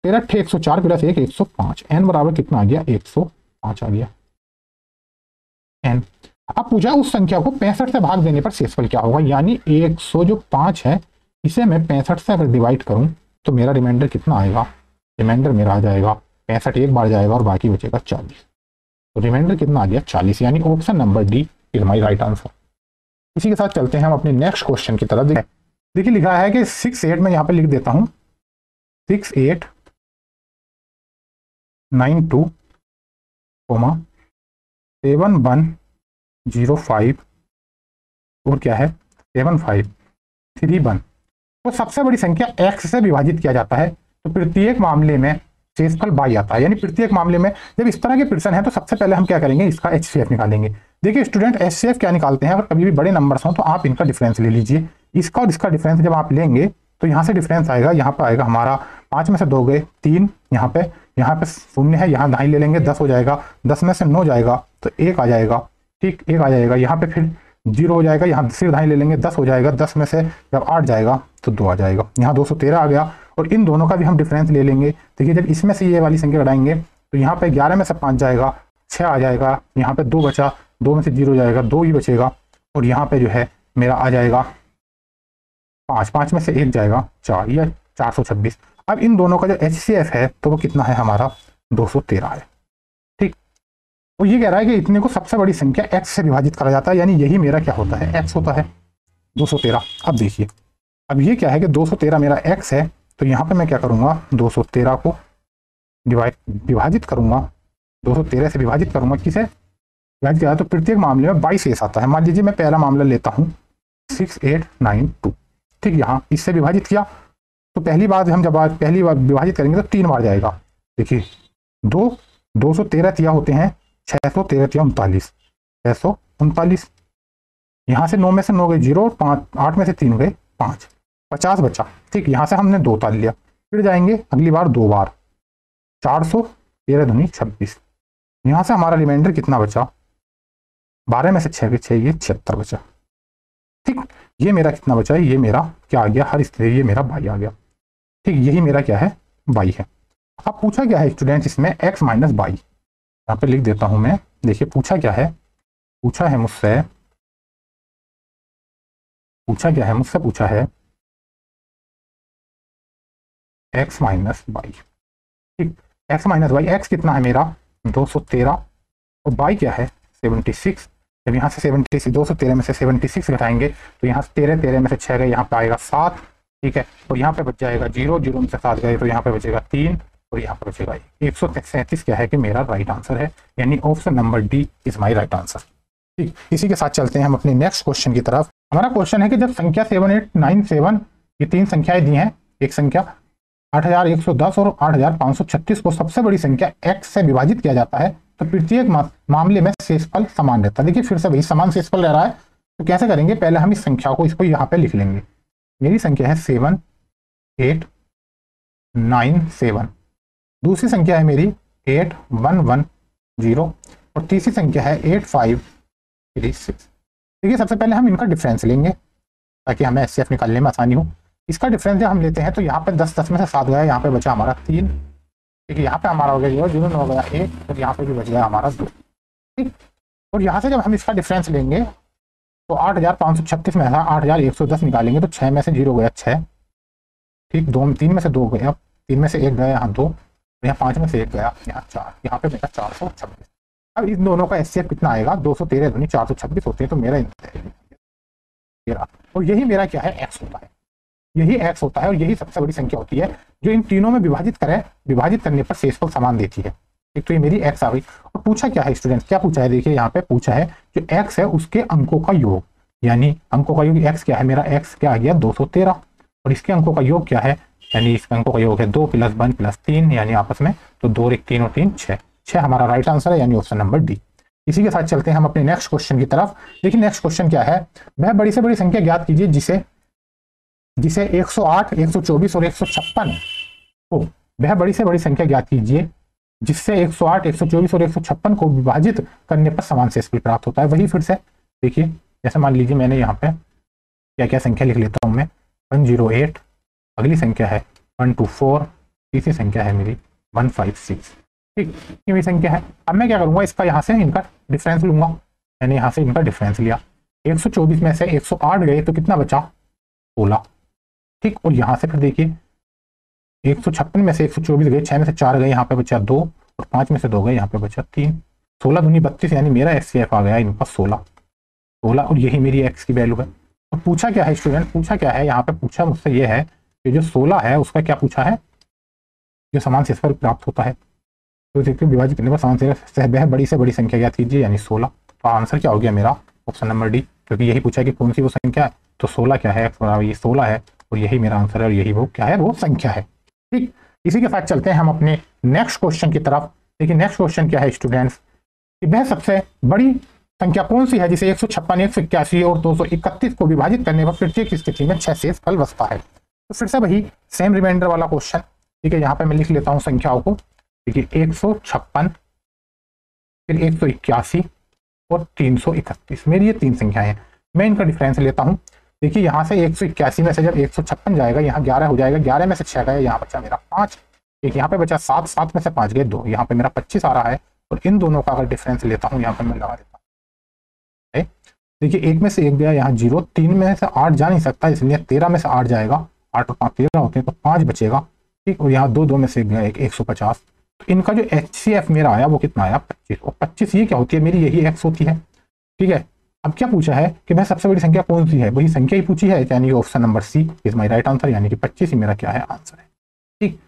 13 8 104 प्लस 1 105, एन बराबर कितना आ गया, 105 आ गया एन। अब पूछा उस संख्या को 65 से भाग देने पर शेषफल क्या होगा, यानी 105 है, इसे मैं 65 से अगर डिवाइड करूं तो मेरा रिमाइंडर कितना आएगा, रिमाइंडर मेरा आ जाएगा 65 एक बार जाएगा और बाकी बचेगा 40। तो रिमाइंडर कितना आ गया 40, यानी option number D is my right answer. इसी के साथ चलते हैं हम अपने नेक्स्ट क्वेश्चन की तरफ। देखिए लिखा है कि 6 8 में यहाँ पे लिख देता हूँ 6 8 9 2 7 1 0 5 और क्या है 7 5 3 1। तो सबसे बड़ी संख्या x से विभाजित किया जाता है, तो प्रत्येक मामले में शेषफल y आता है, यानी प्रत्येक मामले में जब इस तरह के प्रश्न है तो सबसे पहले हम क्या करेंगे, इसका HCF निकालेंगे। देखिए स्टूडेंट HCF क्या निकालते हैं, अगर कभी भी बड़े नंबर्स हों तो आप इनका डिफरेंस ले लीजिए, इसका और इसका डिफरेंस जब आप लेंगे तो यहाँ से डिफरेंस आएगा, यहाँ पर आएगा हमारा 5 में से 2 गए 3, यहाँ पे 0 है, यहाँ 2.5 ले लेंगे 10 हो जाएगा, 10 में से 9 जाएगा तो 1 आ जाएगा। ठीक, 1 आ जाएगा, यहाँ पे फिर 0 हो जाएगा, यहाँ फिर 2.5 ले लेंगे 10 हो जाएगा, 10 में से जब 8 जाएगा तो 2 आ जाएगा, यहाँ 213 आ गया। और इन दोनों का भी हम डिफरेंस ले लेंगे। देखिए जब इसमें से ये वाली संख्या घटाएंगे तो यहाँ पे 11 में से 5 जाएगा 6 आ जाएगा, यहाँ पे 2 बचा, 2 में से 0 जाएगा 2 ही बचेगा, और यहाँ पे जो है मेरा आ जाएगा 5, 5 में से 1 जाएगा 4, या 426। अब इन दोनों का जो HCF है तो वो कितना है हमारा 213 है। ठीक, वो ये कह रहा है कि इतने को सबसे बड़ी संख्या x से विभाजित करा जाता है, यानी यही मेरा क्या होता है, x होता है 213। अब देखिए अब ये क्या है कि 213 मेरा x है, तो यहाँ पे मैं क्या करूँगा 213 को विभाजित करूँगा, 213 से विभाजित करूँगा, किसे विभाजित किया तो प्रत्येक मामले में 22 शेष आता है। मान लीजिए मैं पहला मामला लेता हूँ 6 8 9 2। ठीक, यहाँ इससे विभाजित किया तो पहली बार हम जब पहली बार विभाजित करेंगे तो 3 बार जाएगा। देखिए 213 तिया होते हैं 613 तिया 39, 639, यहाँ से 9 में से 9 गए 0, 5 8 में से 3 गए 5, 50 बचा। ठीक, यहाँ से हमने 2 ताल लिया, फिर जाएंगे अगली बार 2 बार 413 दूनी 26, यहाँ से हमारा रिमाइंडर कितना बचा, 12 में से 6 के 6 ये 76 बचा। ठीक, ये मेरा कितना बचा है, ये मेरा क्या आ गया, हर स्थिति ये मेरा y आ गया। ठीक, यही मेरा क्या है y है। अब पूछा क्या है स्टूडेंट इसमें x माइनस y, यहाँ पे लिख देता हूं मैं। देखिए पूछा क्या है, पूछा है मुझसे, पूछा क्या है मुझसे, पूछा है x माइनस वाई। ठीक, x माइनस वाई, एक्स कितना है मेरा 213 और y क्या है 76। जब यहाँ से 76 213 में से 76 घटाएंगे तो यहाँ से 13 13 में से 6 गए, यहाँ पे आएगा 7। ठीक है, और यहाँ पे बच जाएगा 0 0 में से 7 गए तो यहाँ पे बचेगा 3 और यहाँ पे बचेगा 137 क्या है कि मेरा राइट आंसर है, यानी option number D is my right answer. ठीक, इसी के साथ चलते हैं हम अपने नेक्स्ट क्वेश्चन की तरफ। हमारा क्वेश्चन है कि जब संख्या 7897 ये तीन संख्याएं दी हैं, एक संख्या 8110 और 8536 को सबसे बड़ी संख्या x से विभाजित किया जाता है तो प्रत्येक मामले में शेषफल समान रहता है। देखिए फिर से वही समान शेषफल रह रहा है, तो कैसे करेंगे, पहले हम इस संख्या को इसको यहाँ पे लिख लेंगे। मेरी संख्या है 7897, दूसरी संख्या है मेरी 8110 और तीसरी संख्या है 8536। देखिए सबसे पहले हम इनका डिफरेंस लेंगे ताकि हमें एचसीएफ निकालने में आसानी हो। इसका डिफरेंस जब हम लेते हैं तो यहाँ पे 10 10 में से 7 गया, यहाँ पे बचा हमारा 3। ठीक है, यहाँ पे हमारा हो गया 0 0 हो गया 1 और यहाँ पे भी बच गया हमारा 2। ठीक, और यहाँ से जब हम इसका डिफरेंस लेंगे तो 8536 में था 8110 निकालेंगे तो 6 में से 0 गया 6। ठीक, 3 में से 2 गया, 3 में से 1 गया यहाँ 2, यहाँ 5 में से 1 गया यहाँ 4, यहाँ पे मेरा 426। अब इन दोनों का एचसीएफ कितना आएगा, 213 दूनी 426 होते हैं, तो मेरा और यही मेरा क्या है एक्स होता है, यही एक्स होता है और यही सबसे बड़ी संख्या होती है जो इन तीनों में विभाजित करें, विभाजित करने पर शेषफल समान देती है। एक तो ये मेरी एक्स आ गई। और पूछा क्या है स्टूडेंट्स, क्या पूछा है, देखिए यहाँ पे पूछा है जो एक्स है उसके अंकों का योग, यानी अंकों का योग एक्स क्या है, मेरा एक्स क्या आ गया 213 और इसके अंकों का योग क्या है, यानी इसके अंकों का योग है 2 + 1 + 3 यानी आपस में, तो 2 1 3 और 3 6 हमारा राइट आंसर है, यानी ऑप्शन नंबर डी। इसी के साथ चलते हैं हम अपने नेक्स्ट क्वेश्चन की तरफ। देखिए नेक्स्ट क्वेश्चन क्या है, वह बड़ी से बड़ी संख्या ज्ञात कीजिए जिसे 108 124 और 156 को, वह बड़ी से बड़ी संख्या ज्ञात कीजिए जिससे 108 124 और 156 को विभाजित करने पर समान शेषफल प्राप्त होता है। वही फिर से देखिए, जैसे मान लीजिए मैंने यहाँ पे क्या क्या संख्या लिख लेता हूँ मैं, 108, अगली संख्या है 124, तीसरी संख्या है मेरी 156। ठीक, ये मेरी संख्या है। अब मैं क्या करूंगा, इसका यहाँ से इनका डिफरेंस लूंगा, मैंने यहाँ से इनका डिफरेंस लिया, 124 में से 108 गए तो कितना बचा 16। ठीक, और यहाँ से फिर देखिए 156 में से 124 गए, 6 में से 4 गए, यहाँ पे बचा 2 और 5 में से 2 गए, यहाँ पे बचा 3, 16 दूनी 32 यानी मेरा एचसीएफ आ गया इनका 16 और यही मेरी एक्स की वैल्यू है। और पूछा क्या है स्टूडेंट, पूछा क्या है, यहाँ पे पूछा मुझसे ये है कि जो 16 है उसका क्या पूछा है, जो समान शेषफल प्राप्त होता है तो देखिए विभाजित करने पर समान शेषफल वह बड़ी से बड़ी संख्या ज्ञात कीजिए, यानी 16। तो आंसर क्या हो गया मेरा ऑप्शन नंबर डी, क्योंकि यही पूछा कि कौन सी वो संख्या है, तो 16 क्या है, ये 16 है और यही मेरा आंसर है और यही वो क्या है, वो संख्या है। ठीक, इसी के साथ चलते हैं हम अपने नेक्स्ट क्वेश्चन की तरफ। देखिए नेक्स्ट क्वेश्चन क्या है स्टूडेंट्स, कि वह सबसे बड़ी संख्या कौन सी है जिसे 156 181 और 231 को विभाजित करने पर प्रत्येक स्थिति में 6 शेषफल बचता है। तो फिर से वही सेम रिमाइंडर वाला क्वेश्चन। ठीक है, यहाँ पे मैं लिख लेता हूँ संख्याओं को। देखिए 156, फिर 181 और 331, मेरी ये तीन संख्याएं हैं। मैं इनका डिफरेंस लेता हूँ। देखिए यहाँ से 181 में से जब 156 जाएगा, यहाँ 11 हो जाएगा, 11 में से 6 गए, यहाँ बचा मेरा 5, एक यहाँ पे बचा 7, 7 में से 5 गए 2, यहाँ पे मेरा 25 आ रहा है। और इन दोनों का अगर डिफरेंस लेता हूँ, यहाँ पे मैं लगा देता हूँ। देखिए 1 में से 1 गया, यहाँ 0, 3 में से 8 जा नहीं सकता, इसलिए 13 में से 8 जाएगा, 8 और 5 13 होते हैं, तो 5 बचेगा। ठीक, और यहाँ 2 2 में से 1 गया, 150। तो इनका जो एचसीएफ मेरा आया वो कितना आया 25, और 25 ये क्या होती है, मेरी यही एक्स होती है। ठीक है, अब क्या पूछा है कि भाई सबसे बड़ी संख्या कौन सी है, वही संख्या ही पूछी है, यानी option number C is my right answer, यानी कि 25 ही मेरा क्या है आंसर है। ठीक,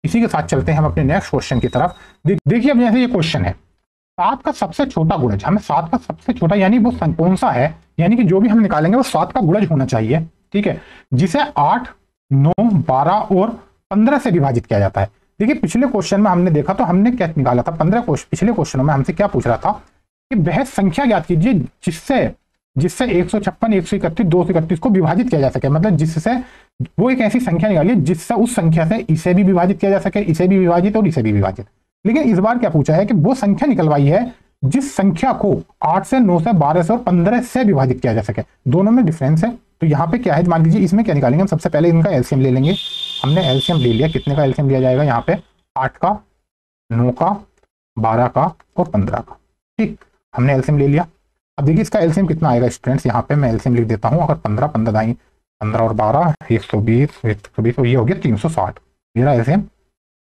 इसी के साथ चलते हैं हम अपने नेक्स्ट क्वेश्चन की तरफ। देखिए अब जैसे ये क्वेश्चन है 7 का सबसे छोटा गुणज, हमें 7 का सबसे छोटा यानी वो कौन सा है, यानी कि जो भी हम निकालेंगे वो 7 का गुणज होना चाहिए। ठीक है, जिसे 8 9 12 और 15 से विभाजित किया जाता है। देखिए पिछले क्वेश्चन में हमने देखा तो हमने क्या निकाला था, 15 क्वेश्चन, पिछले क्वेश्चनों में हमसे क्या पूछ रहा था कि वह संख्या ज्ञात कीजिए जिससे 156 131 231 को विभाजित किया जा सके, मतलब जिससे वो एक ऐसी संख्या निकालिए जिससे उस संख्या से इसे भी विभाजित किया जा सके, इसे भी विभाजित और इसे भी विभाजित। लेकिन इस बार क्या पूछा है कि वो संख्या निकलवाई है जिस संख्या को 8 से 9 से 12 से और 15 से विभाजित किया जा सके। दोनों में डिफरेंस है, तो यहाँ पे क्या है, मान लीजिए इसमें क्या निकालेंगे, हम सबसे पहले इनका एलसीएम ले लेंगे। हमने एलसीएम ले लिया, कितने का एलसीएम लिया जाएगा, यहाँ पे 8 का 9 का 12 का और 15 का। ठीक, हमने एलसीएम ले लिया। अब देखिए इसका एलसीएम कितना आएगा स्टूडेंट्स, यहाँ पे मैं एलसीएम लिख देता हूँ। अगर 15 15 दाई 15 और 12 120 तो ये हो गया 360, मेरा एलसीएम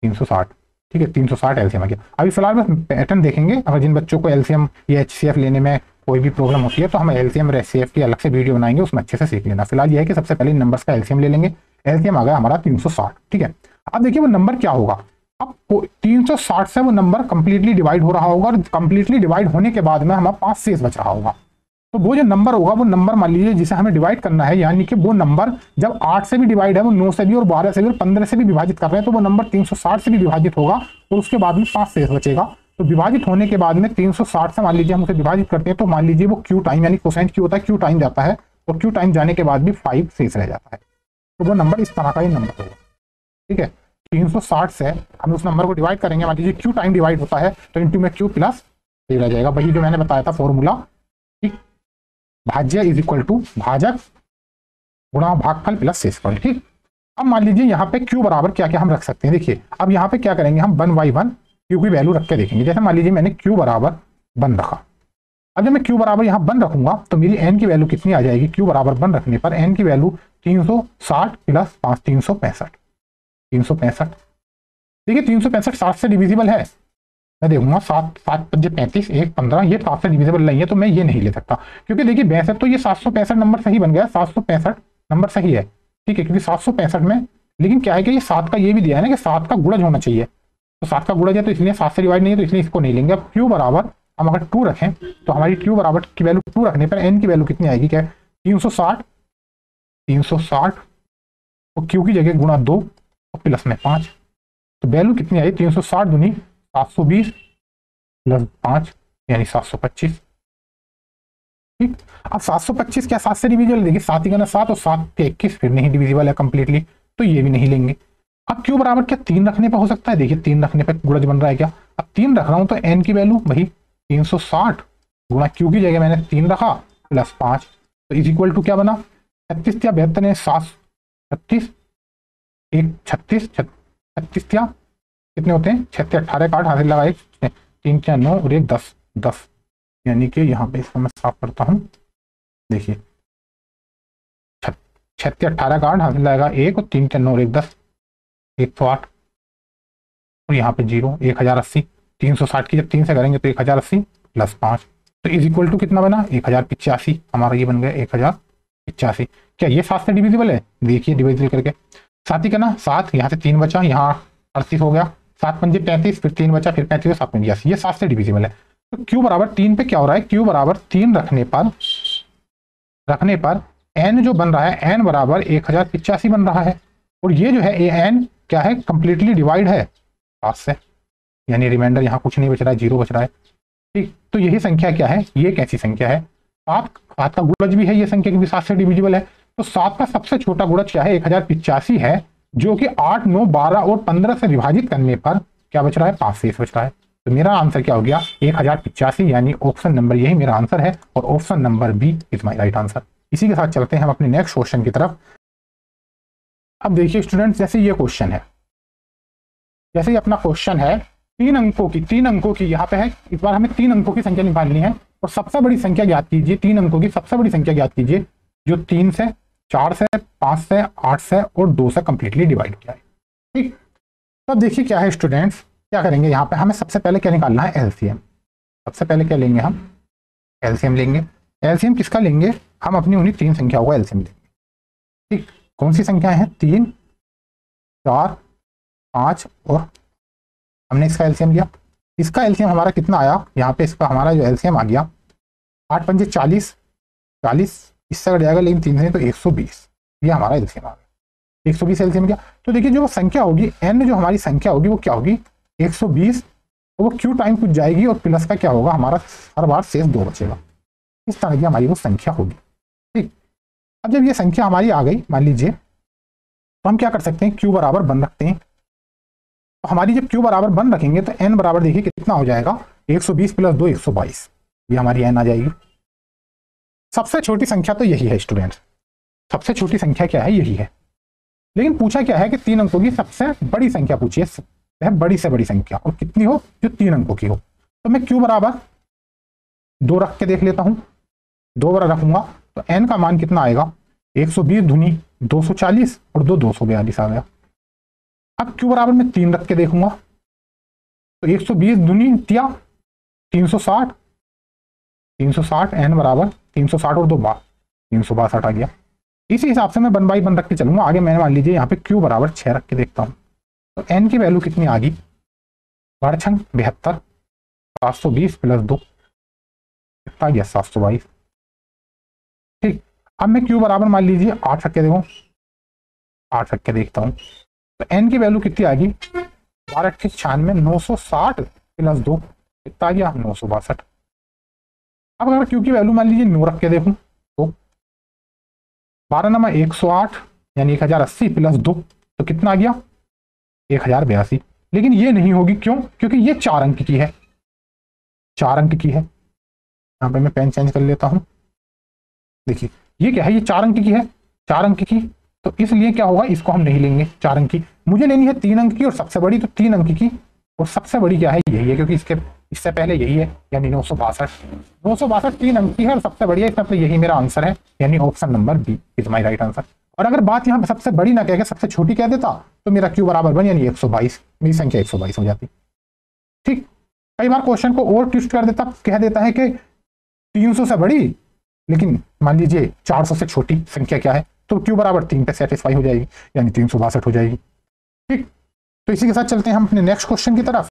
360। ठीक है, 360 एलसीएम आ गया। अभी फिलहाल बस पैटर्न देखेंगे, अगर जिन बच्चों को एलसीएम या एचसीएफ लेने में कोई भी प्रॉब्लम होती है तो हम एलसीएम और एचसीएफ की अलग से वीडियो बनाएंगे, उसमें अच्छे से सीख लेना। फिलहाल ये है कि सबसे पहले नंबर्स का एलसीएम ले लेंगे। एलसीएम आ गया हमारा 360। ठीक है, अब देखिए वो नंबर क्या होगा। अब 360 से वो नंबर कंप्लीटली डिवाइड हो रहा होगा और कंप्लीटली डिवाइड होने के बाद में हमारा 5 शेष बच रहा होगा। तो वो जो नंबर होगा वो नंबर मान लीजिए जिसे हमें डिवाइड करना है, यानी कि वो नंबर जब 8 से भी डिवाइड है, वो 9 से भी और 12 से भी और 15 से भी विभाजित कर रहे हैं, तो वो नंबर 360 से भी विभाजित होगा और उसके बाद में 5 शेष बचेगा। तो विभाजित होने के बाद में 360 से मान लीजिए हम उसे विभाजित करते हैं, तो मान लीजिए वो क्यू टाइम यानी कोसाइन क्यू होता है, क्यू टाइम जाता है और क्यू टाइम जाने के बाद भी 5 शेष रह जाता है। तो वो नंबर इस तरह का ही नंबर होगा। ठीक है, 360 से हम उस नंबर को डिवाइड करेंगे, मान लीजिए क्यू टाइम डिवाइड होता है तो इंटू में क्यू प्लस ये रह जाएगा, वही जो मैंने बताया था फॉर्मूला। ठीक, भाज्य इज इक्वल टू भाजक गुणा भागफल प्लस शेषफल। ठीक, अब मान लीजिए यहाँ पे क्यू बराबर क्या क्या हम रख सकते हैं। देखिए अब यहाँ पे क्या करेंगे, हम 1 बाई 1 क्यू की वैल्यू रख के देखेंगे। जैसे मान लीजिए मैंने क्यू बराबर 1 रखा, अब जब मैं क्यू बराबर यहाँ 1 रखूंगा तो मेरी एन की वैल्यू कितनी आ जाएगी। क्यू बराबर 1 रखने पर एन की वैल्यू 360 प्लस 5 365। देखिए 365 7 से डिविजिबल है, मैं देखूंगा 7 7 5 35 1 15, ये 7 से डिविजिबल नहीं है तो मैं ये नहीं ले सकता, क्योंकि देखिए वैसे तो ये 765 नंबर सही बन गया, 765 नंबर सही है। ठीक है, क्योंकि 765 में लेकिन क्या है कि ये 7 का ये भी दिया है ना कि 7 का गुणज होना चाहिए, तो 7 का गुणज है तो इसलिए 7 से डिवाइड नहीं है तो इसलिए इसको नहीं लेंगे। अब क्यू बराबर हम अगर 2 रखें तो हमारी क्यू बराबर की वैल्यू 2 रखने पर एन की वैल्यू कितनी आएगी, क्या 360 और क्यू की जगह गुणा 2 और प्लस में 5, तो वैल्यू कितनी आई 360 दूनी 720 प्लस 5 यानी 725। ठीक, अब 725 क्या 7 से डिविजिबल, देखिए 7 ही 7 और 7 के 21 फिर नहीं डिविजिबल है कंप्लीटली, तो ये भी नहीं लेंगे। अब क्यू बराबर क्या 3 रखने पर हो सकता है, देखिए 3 रखने पर गुणज बन रहा है क्या, अब 3 रख रहा हूं तो एन की वैल्यू वही 360 गुणा क्यू की जगह मैंने 3 रखा प्लस 5, तो इज इक्वल टू क्या बना 36 या 72 है 736 1 36 36 या कितने होते हैं 6 18 का 8 हाथ लगा 1 3 4 9 और 1 10 10, यानी कि यहाँ पे इसको मैं साफ करता हूँ। देखिए 6 18 का 8 हाथ लगाएगा 1 और 3 4 9 और 1 10 108 और यहाँ पे 0 1080। 360 की जब 3 से करेंगे तो 1080 प्लस 5, तो इज इक्वल टू कितना बना 1085। हमारा ये बन गया 1085। क्या ये 7 से डिविजिबल है, देखिए डिविजिबल करके 7 ही करना 7, यहाँ से 3 बचा, यहाँ 38 हो गया, 7 पंजे 35 फिर 3 बचा फिर 35 7 में 82, ये 7 से डिविजिबल है। तो क्यू बराबर 3 पे क्या हो रहा है, क्यू बराबर 3 रखने पर एन जो बन रहा है एन बराबर 1085 बन रहा है, और ये जो है ए एन क्या है कंप्लीटली डिवाइड है 7 से, यानी रिमाइंडर यहाँ कुछ नहीं बच रहा है 0 बच रहा है। ठीक, तो यही संख्या क्या है, ये कैसी संख्या है 7 का गुणज भी है ये संख्या क्योंकि 7 से डिविजिबल है, तो 7 का सबसे छोटा गुणज क्या है 1085 है, जो कि 8 9 12 और 15 से विभाजित करने पर क्या बच रहा है 5 शेष बच रहा है। तो मेरा आंसर क्या हो गया 1085, यानी ऑप्शन नंबर यही मेरा आंसर है और option number B is my right answer. इसी के साथ चलते हैं हम अपने नेक्स्ट क्वेश्चन की तरफ। अब देखिए स्टूडेंट्स, जैसे ये क्वेश्चन है, जैसे ये अपना क्वेश्चन है 3 अंकों की यहाँ पे है, इस बार हमें 3 अंकों की संख्या निकालनी है और सबसे बड़ी संख्या ज्ञात कीजिए, 3 अंकों की सबसे बड़ी संख्या ज्ञात कीजिए जो 3 से 4 से 5 से 8 से और 2 से कंप्लीटली डिवाइड किया है। ठीक, तो अब देखिए क्या है स्टूडेंट्स, क्या करेंगे यहाँ पे हमें सबसे पहले क्या निकालना है एलसीएम। सबसे पहले क्या लेंगे हम एलसीएम लेंगे। एलसीएम किसका लेंगे, हम अपनी उन्हीं 3 संख्याओं का एलसीएम लेंगे। ठीक, कौन सी संख्याएं हैं 3 4 5 और हमने इसका एलसीएम लिया। इसका एलसीएम हमारा कितना आया, यहाँ पे इसका हमारा जो एलसीएम आ गया 8 पंजे 40 इससे कट जाएगा लेकिन 3 से तो 120, ये हमारा एलसीएम आ गया 120 एलसीएम गया। तो देखिए जो संख्या होगी एन जो हमारी संख्या होगी वो क्या होगी 120, और वो क्यू टाइम कुछ जाएगी और प्लस का क्या होगा हमारा हर बार शेष 2 बचेगा, इस तरह की हमारी वो संख्या होगी। ठीक, अब जब ये संख्या हमारी आ गई मान लीजिए, तो हम क्या कर सकते हैं क्यू बराबर 1 रखते हैं। तो हमारी जब क्यू बराबर 1 रखेंगे तो एन बराबर देखिए कितना हो जाएगा 120 प्लस 2 122, ये हमारी एन आ जाएगी। सबसे छोटी संख्या तो यही है स्टूडेंट्स, सबसे छोटी संख्या क्या है यही है, लेकिन पूछा क्या है कि 3 अंकों की सबसे बड़ी संख्या पूछिए, है बड़ी से बड़ी संख्या और कितनी हो जो 3 अंकों की हो। तो मैं q बराबर 2 रख के देख लेता हूं, 2 बार रखूंगा तो n का मान कितना आएगा, 120 दूनी 240 और 2 242 आ गया। अब q बराबर मैं 3 रख के देखूंगा तो 120 दूनी 360, 360 n बराबर 360 और 2 362 आ गया। इसी हिसाब से मैं 1 बाई 1 रख के चलूंगा आगे। मैंने मान लीजिए यहाँ पे q बराबर 6 रख के देखता हूँ तो n की वैल्यू कितनी आ गई, 72, 720 प्लस 2 कितना गया, 722। ठीक, अब मैं q बराबर मान लीजिए 8 रख के देखो, 8 रख के देखता हूँ तो n की वैल्यू कितनी आ गई, 12 के 96, 960 प्लस 2 कितना गया, 962। अब अगर q की वैल्यू मान लीजिए 9 रख के देखूं तो 12 नमा 108 यानी 1080 प्लस 2 तो कितना आ गया, 1082। लेकिन ये नहीं होगी, क्यों, क्योंकि ये 4 अंक की है, 4 अंक की है। यहाँ पे मैं पेन चेंज कर लेता हूं, देखिए ये क्या है, ये 4 अंक की है, 4 अंक की, तो इसलिए क्या होगा, इसको हम नहीं लेंगे 4 अंक की। मुझे लेनी है 3 अंक की और सबसे बड़ी, तो 3 अंक की और सबसे बड़ी क्या है, यही है, क्योंकि इससे पहले यही है, यानी 962। 962 3 अंक की है और सबसे बड़ी है, इसमें यही मेरा आंसर है, यानी option number B is my right answer. और अगर बात यहाँ पे सबसे बड़ी ना कह के सबसे छोटी कह देता तो मेरा क्यू बराबर 1 यानी 122, मेरी संख्या 122 हो जाती। ठीक, कई बार क्वेश्चन को और ट्विस्ट कर देता, कह देता है कि 300 से बड़ी लेकिन मान लीजिए 400 से छोटी संख्या क्या है, तो क्यू बराबर 3 पे सेटिस्फाई हो जाएगी, यानी 362 हो जाएगी। ठीक, तो इसी के साथ चलते हैं हम अपने नेक्स्ट क्वेश्चन की तरफ।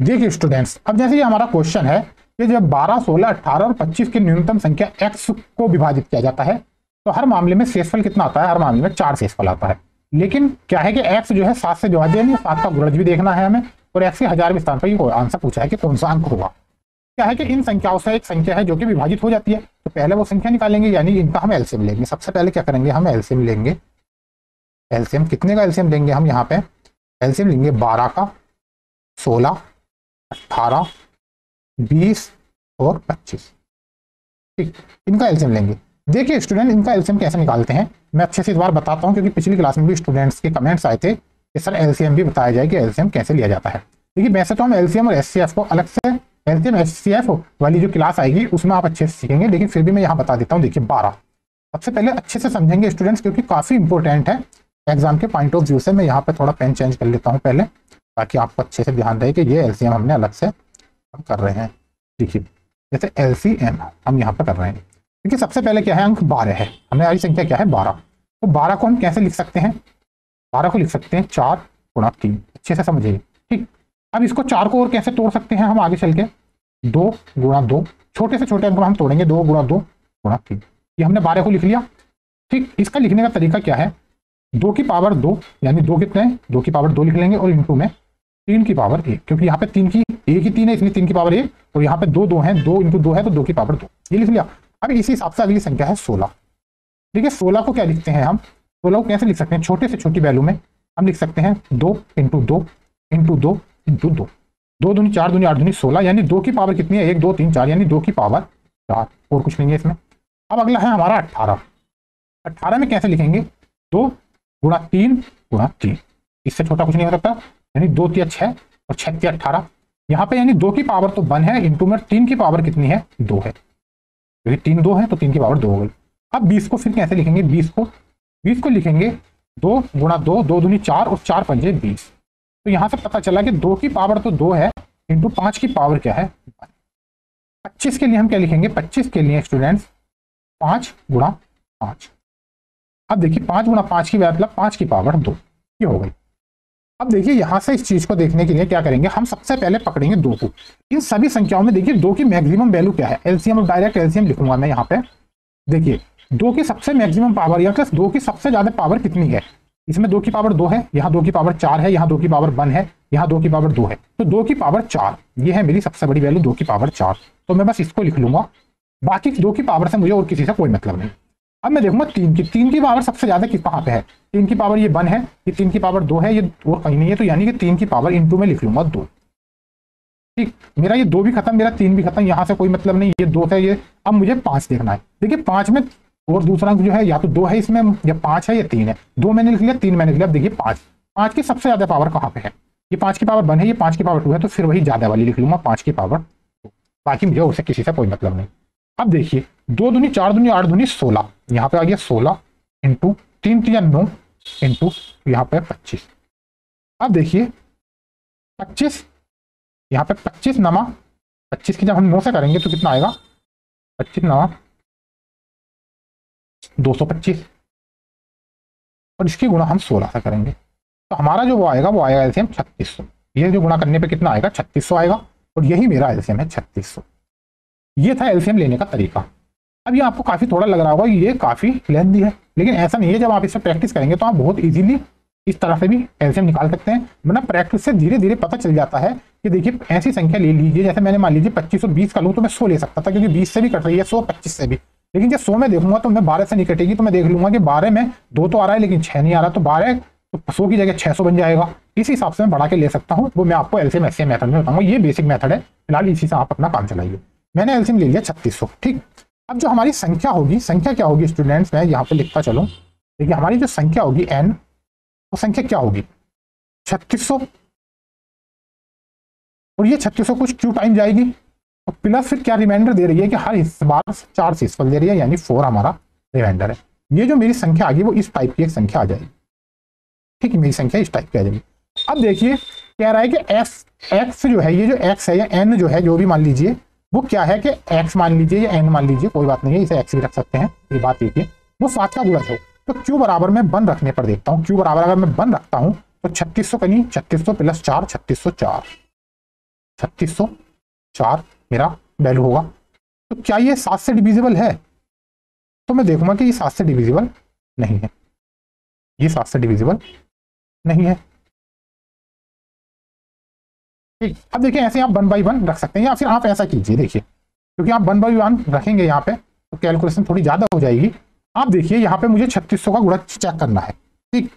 देखिए स्टूडेंट्स, अब जैसे ये हमारा क्वेश्चन है कि जब 12, 16, 18 और 25 की न्यूनतम संख्या x को विभाजित किया जाता है तो हर मामले में शेषफल कितना आता है, हर मामले में 4 शेषफल आता है। लेकिन क्या है कि x जो है 7 से विभाज्य है, 7 का गुणज भी देखना है हमें, और x के 1000वें स्थान पर ये आंसर पूछा है कि कौन सा अंक होगा। क्या है कि इन संख्याओं से एक संख्या है जो कि विभाजित हो जाती है, तो पहले वो संख्या निकालेंगे, यानी इनका हम एलसीएम लेंगे। सबसे पहले क्या करेंगे, हम एलसीएम लेंगे। एलसीएम कितने का एलसीएम लेंगे हम, यहाँ पे एलसीएम लेंगे 12 का, 16, 18, 20 और 25। ठीक, इनका एलसीएम लेंगे। देखिए स्टूडेंट, इनका एलसीएम कैसे निकालते हैं मैं अच्छे से इस बार बताता हूं, क्योंकि पिछली क्लास में भी स्टूडेंट्स के कमेंट्स आए थे कि सर एलसीएम भी बताया जाए कि एलसीएम कैसे लिया जाता है। देखिए वैसे तो हम एलसीएम और एचसीएफ को अलग से, एलसीएम एचसीएफ वाली जो क्लास आएगी उसमें आप अच्छे से सीखेंगे, लेकिन फिर भी मैं यहाँ बता देता हूँ। देखिए 12 सबसे पहले अच्छे से समझेंगे स्टूडेंट्स, क्योंकि काफी इंपॉर्टेंट है एग्जाम के पॉइंट ऑफ व्यू से। मैं यहाँ पे थोड़ा पेन चेंज कर लेता हूँ पहले, ताकि आपको अच्छे से ध्यान रहे कि ये एलसीएम हमने अलग से हम कर रहे हैं। देखिए जैसे एलसीएम हम यहाँ पे कर रहे हैं, देखिए सबसे पहले क्या है, अंक 12 है, हमने आज संख्या क्या है 12, तो 12 को हम कैसे लिख सकते हैं, 12 को लिख सकते हैं 4 गुणा 3, अच्छे से समझिए। ठीक, अब इसको 4 को और कैसे तोड़ सकते हैं हम आगे चल के, 2 गुणा 2, छोटे से छोटे अंक हम तोड़ेंगे, 2 गुणा 2 गुणा 3, ये हमने 12 को लिख लिया। ठीक, इसका लिखने का तरीका क्या है, 2 की पावर 2 यानी 2 कितने हैं, 2 की पावर 2 लिख लेंगे और इंटू में 3 की पावर 1, क्योंकि यहाँ पे 3 की 1 ही 3 है, इसलिए 3 की पावर 1, और यहाँ पे 2 2 है, 2 इंटू 2 है तो 2 की पावर 2, ये लिख लिया। अब इसी हिसाब से अगली संख्या है 16। ठीक है, 16 को क्या लिखते हैं हम, 16 को कैसे लिख सकते हैं, छोटे से छोटी वैल्यू में हम लिख सकते हैं 2 इंटू 2 इंटू 2 इंटू 2, 2 दूनी 4 दूनी 8 दूनी 16, यानी 2 की पावर कितनी है, 1 2 3 4, यानी 2 की पावर 4, और कुछ नहीं है इसमें। अब अगला है हमारा 18। 18 में कैसे लिखेंगे, 2 गुणा 3 गुणा 3, इससे छोटा कुछ नहीं हो सकता, यानी 2 3 6 और 6 3 18, यहाँ पे यानी 2 की पावर तो 1 है, इंटू में 3 की पावर कितनी है, 2 है, क्योंकि 3 2 है तो 3 की पावर 2 हो गई। अब 20 को फिर कैसे लिखेंगे, 20 को लिखेंगे 2 गुणा 2, 2 दूनी 4 और 4 पंजे 20, तो यहाँ से पता चला कि 2 की पावर तो 2 है, इंटू 5 की पावर क्या है 1। 25 के लिए हम क्या लिखेंगे, 25 के लिए स्टूडेंट्स 5 गुणा 5। अब देखिए 5 गुणा 5 की मतलब 5 की पावर 2, ये हो गई। अब देखिए यहां से इस चीज को देखने के लिए क्या करेंगे, हम सबसे पहले पकड़ेंगे 2 को। इन सभी संख्याओं में देखिए 2 की मैक्सिमम वैल्यू क्या है, एलसीएम और डायरेक्ट एलसीएम लिखूंगा मैं यहाँ पे। देखिए 2 की सबसे मैक्सिमम पावर या प्लस 2 की सबसे ज्यादा पावर कितनी है, इसमें 2 की पावर 2 है, यहाँ 2 की पावर 4 है, यहाँ 2 की पावर 1 है, यहाँ 2 की पावर 2 है, तो 2 की पावर 4 ये है मेरी सबसे बड़ी वैल्यू, 2 की पावर 4। तो मैं बस इसको लिख लूंगा, बाकी 2 की पावर से मुझे और किसी से कोई मतलब नहीं। अब मैं देखूंगा 3 की पावर सबसे ज्यादा कहाँ पे है, 3 की पावर ये 1 है, ये 3 की पावर 2 है, ये और कहीं नहीं है, तो यानी कि 3 की पावर इंटू में लिख लूंगा 2। ठीक, मेरा ये 2 भी खत्म, मेरा 3 भी खत्म, यहाँ से कोई मतलब नहीं, ये 2 है ये। अब मुझे 5 देखना है। देखिए 5 में और दूसरा अंक जो है या तो 2 है इसमें, या 5 है या 3 है। 2 मैंने लिख लिया, 3 मैंने लिख लिया। अब देखिए 5 की सबसे ज्यादा पावर कहाँ पे है, ये 5 की पावर 1 है, ये 5 की पावर 2 है, तो फिर वही ज्यादा वाली लिख लूंगा 5 की पावर 2। बाकी मुझे उससे किसी से कोई मतलब नहीं। अब देखिए 2 दूनी 4 दूनी 8 दूनी 16, यहाँ पे आ गया 16 इंटू 3 3 9 इंटू यहाँ पे 25। अब देखिए 25, यहाँ पे 25 नमा 25 की जब हम 9 से करेंगे तो कितना आएगा, 25 नमा 225, और इसकी गुणा हम 16 से करेंगे तो हमारा जो वो आएगा एलसीएम 3600। ये जो गुणा करने पे कितना आएगा, 3600 आएगा, और यही मेरा एलसीएम है 3600। ये था एलसीएम लेने का तरीका। अब ये आपको काफी थोड़ा लग रहा होगा, ये काफी लेंथी है, लेकिन ऐसा नहीं है। जब आप इस पर प्रैक्टिस करेंगे तो आप बहुत इजीली इस तरह से भी एलसीएम निकाल सकते हैं। मतलब प्रैक्टिस से धीरे धीरे पता चल जाता है कि देखिए ऐसी संख्या ले लीजिए, जैसे मैंने मान लीजिए 25 और 20 का लूँ तो मैं 100 ले सकता था, क्योंकि 20 से भी कट रही है 100 25 से भी। लेकिन जब 100 में देखूंगा तो मैं 12 से नहीं कटेगी, तो मैं देख लूंगा कि 12 में 2 तो आ रहा है लेकिन 6 नहीं आ रहा, तो 12 तो 100 की जगह 600 बन जाएगा। इस हिसाब से मैं बढ़ा के ले सकता हूँ, वो मैं आपको एलसीएम एससीएम मेथड में बताऊंगा। ये बेसिक मेथड है, फिलहाल इसी से आप अपना काम चलाइए। मैंने एलसीएम ले लिया 3600, ठीक। अब जो हमारी संख्या होगी, संख्या क्या होगी स्टूडेंट्स, मैं यहाँ पे लिखता चलूँ। देखिए हमारी जो संख्या होगी एन, वो संख्या क्या होगी 3600, और ये 3600 कुछ क्यू टाइम जाएगी, और प्लस फिर क्या रिमाइंडर दे रही है कि हर इस बार 4 से हिस्सा दे रही है, यानी 4 हमारा रिमाइंडर है। ये जो मेरी संख्या आ गई वो इस टाइप की एक संख्या आ जाएगी, ठीक है, मेरी संख्या इस टाइप की आ जाएगी। अब देखिए कह रहा है कि एक्स जो है, ये जो एक्स है या एन जो है, जो भी मान लीजिए वो क्या है कि एक्स मान लीजिए या एन मान लीजिए, कोई बात नहीं है, इसे एक्स भी रख सकते हैं। ये बात देखिए वो 7 का गुणज हो, तो क्यू बराबर मैं 1 रखने पर देखता हूँ। क्यू बराबर अगर मैं 1 रखता हूँ तो 3600 कहीं 3600 प्लस 4 3604, 3604 मेरा वैल्यू होगा। तो क्या ये 7 से डिविजिबल है, तो मैं देखूंगा कि ये 7 से डिविजिबल नहीं है, ये 7 से डिविजिबल नहीं है, ठीक। अब देखिए ऐसे आप 1 बाई 1 रख सकते हैं, या फिर आप ऐसा कीजिए, देखिए क्योंकि आप 1 बाई 1 रखेंगे यहाँ पे तो कैलकुलेशन थोड़ी ज्यादा हो जाएगी। आप देखिए यहाँ पे मुझे 3600 का गुणज चेक करना है, ठीक।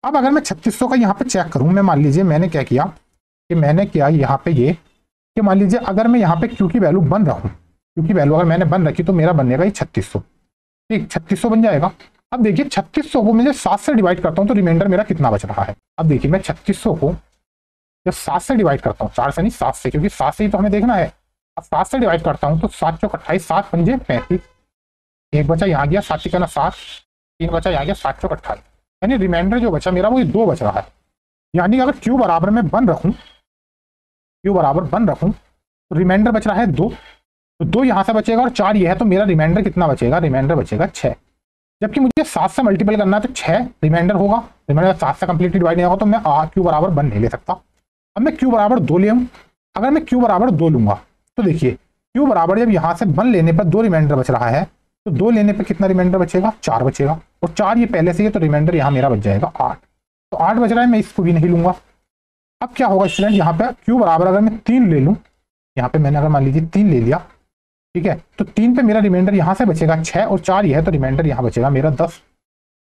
अब अगर मैं 3600 का यहाँ पे चेक करूँ, मैं मान लीजिए मैंने क्या किया कि मैंने किया यहाँ पे ये कि मान लीजिए अगर मैं यहाँ पे क्यू की वैल्यू 1 रखूँ, क्यू की वैल्यू अगर मैंने 1 रखी तो मेरा बनेगा ये 3600, ठीक, 3600 बन जाएगा। अब देखिए 3600 को मैं 7 से डिवाइड करता हूँ तो रिमाइंडर मेरा कितना बच रहा है। अब देखिए मैं 3600 को जब 7 से डिवाइड करता हूँ, 4 से नहीं 7 से, क्योंकि 7 से ही तो हमें देखना है। अब 7 से डिवाइड करता हूँ तो 7 चौक 28, 7 पंजे 35, एक बचा यहाँ गया 7 का 7, 3 बचा यहाँ गया 7 चौक 28, यानी रिमाइंडर जो बचा मेरा वो 2 बच रहा है। यानी अगर क्यू बराबर में 1 रखूँ, क्यू बराबर 1 रखूँ तो रिमाइंडर बच रहा है 2, तो 2 यहाँ से बचेगा और 4 ये है, तो मेरा रिमाइंडर कितना बचेगा, रिमाइंडर बचेगा 6। जबकि मुझे 7 से मल्टीपल करना है तो 6 रिमाइंडर होगा, रिमाइंडर 7 से कंप्लीटली डिवाइड नहीं होगा, तो मैं क्यू बराबर 1 नहीं ले सकता। अब मैं क्यू बराबर 2 ले आऊं, अगर मैं क्यू बराबर 2 लूंगा तो देखिए क्यू बराबर जब यहाँ से 1 लेने पर 2 रिमाइंडर बच रहा है, तो 2 लेने पर कितना रिमाइंडर बचेगा, 4 बचेगा, और 4 ये पहले से ही है तो रिमाइंडर यहाँ मेरा बच जाएगा 8, तो 8 बच रहा है, मैं इसको भी नहीं लूंगा। अब क्या होगा स्टूडेंट, यहाँ पे क्यू बराबर अगर मैं 3 ले लूँ, यहाँ पे मैंने अगर मान लीजिए 3 ले लिया, ठीक है, तो 3 पे मेरा रिमाइंडर यहाँ से बचेगा 6, और 4 ये है तो रिमाइंडर यहाँ बचेगा मेरा 10।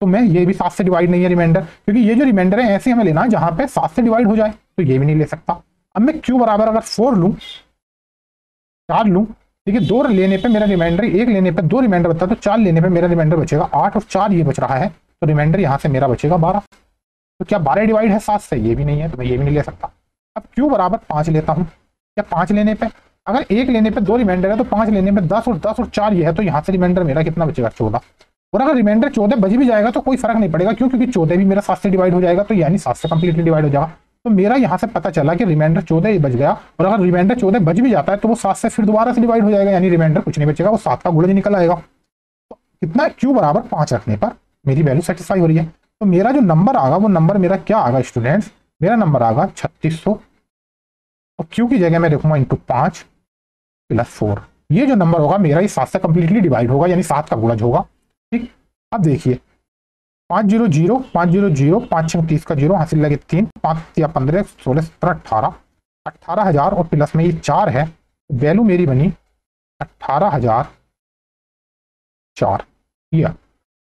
तो मैं ये भी 7 से डिवाइड नहीं है रिमाइंडर, क्योंकि ये जो रिमाइंडर है ऐसे हमें लेना है जहाँ पे 7 से डिवाइड हो जाए, तो ये भी नहीं ले सकता। अब मैं क्यू बराबर अगर 4 लूँ, 4 लूँ, ठीक है, 2 लेने पे मेरा रिमाइंडर, 1 लेने पे 2 रिमाइंडर बचता है, तो 4 लेने पे मेरा रिमाइंडर बचेगा 8, और 4 ये बच रहा है, तो रिमाइंडर यहाँ से मेरा बचेगा 12। तो क्या 12 डिवाइड है 7 से, ये भी नहीं है, तो मैं ये भी नहीं ले सकता। अब क्यू बराबर 5 लेता हूँ, क्या 5 लेने पे अगर 1 लेने पे 2 रिमाइंडर है तो 5 लेने पे 10, और 10 और 4 ये है, तो यहाँ से रिमाइंडर मेरा कितना बचेगा 14। और अगर रिमाइंडर 14 बच भी जाएगा तो कोई फर्क नहीं पड़ेगा, क्यों, क्योंकि 14 भी मेरा 7 से डिवाइड हो जाएगा, तो यानी 7 से कंप्लीटली डिवाइड हो जाएगा। तो मेरा यहाँ से पता चला कि रिमाइंडर 14 ही बच गया, और अगर रिमाइंडर 14 बच भी जाता है तो वो 7 से फिर दोबारा से डिवाइड हो जाएगा, यानी रिमाइंडर कुछ नहीं बचेगा, वो 7 का गुणज निकल आएगा। तो कितना, क्यू बराबर 5 रखने पर मेरी वैल्यू सेटिस्फाई हो रही है। तो मेरा जो नंबर आगा वो नंबर मेरा क्या आगा स्टूडेंट्स, मेरा नंबर आगा 3600, और क्यू की जगह मैं देखूंगा इंटू 5 प्लस 4। ये जो नंबर होगा मेरा ये 7 से कंप्लीटली डिवाइड होगा, यानी 7 का गुणज होगा, ठीक। अब देखिए 5 0 0 5 0 0 5 6 30 का 0 हासिल लगे 3, 5 या 15 16 17 18, 18,000 और प्लस में ये 4 है, वैल्यू मेरी बनी 18,004। ये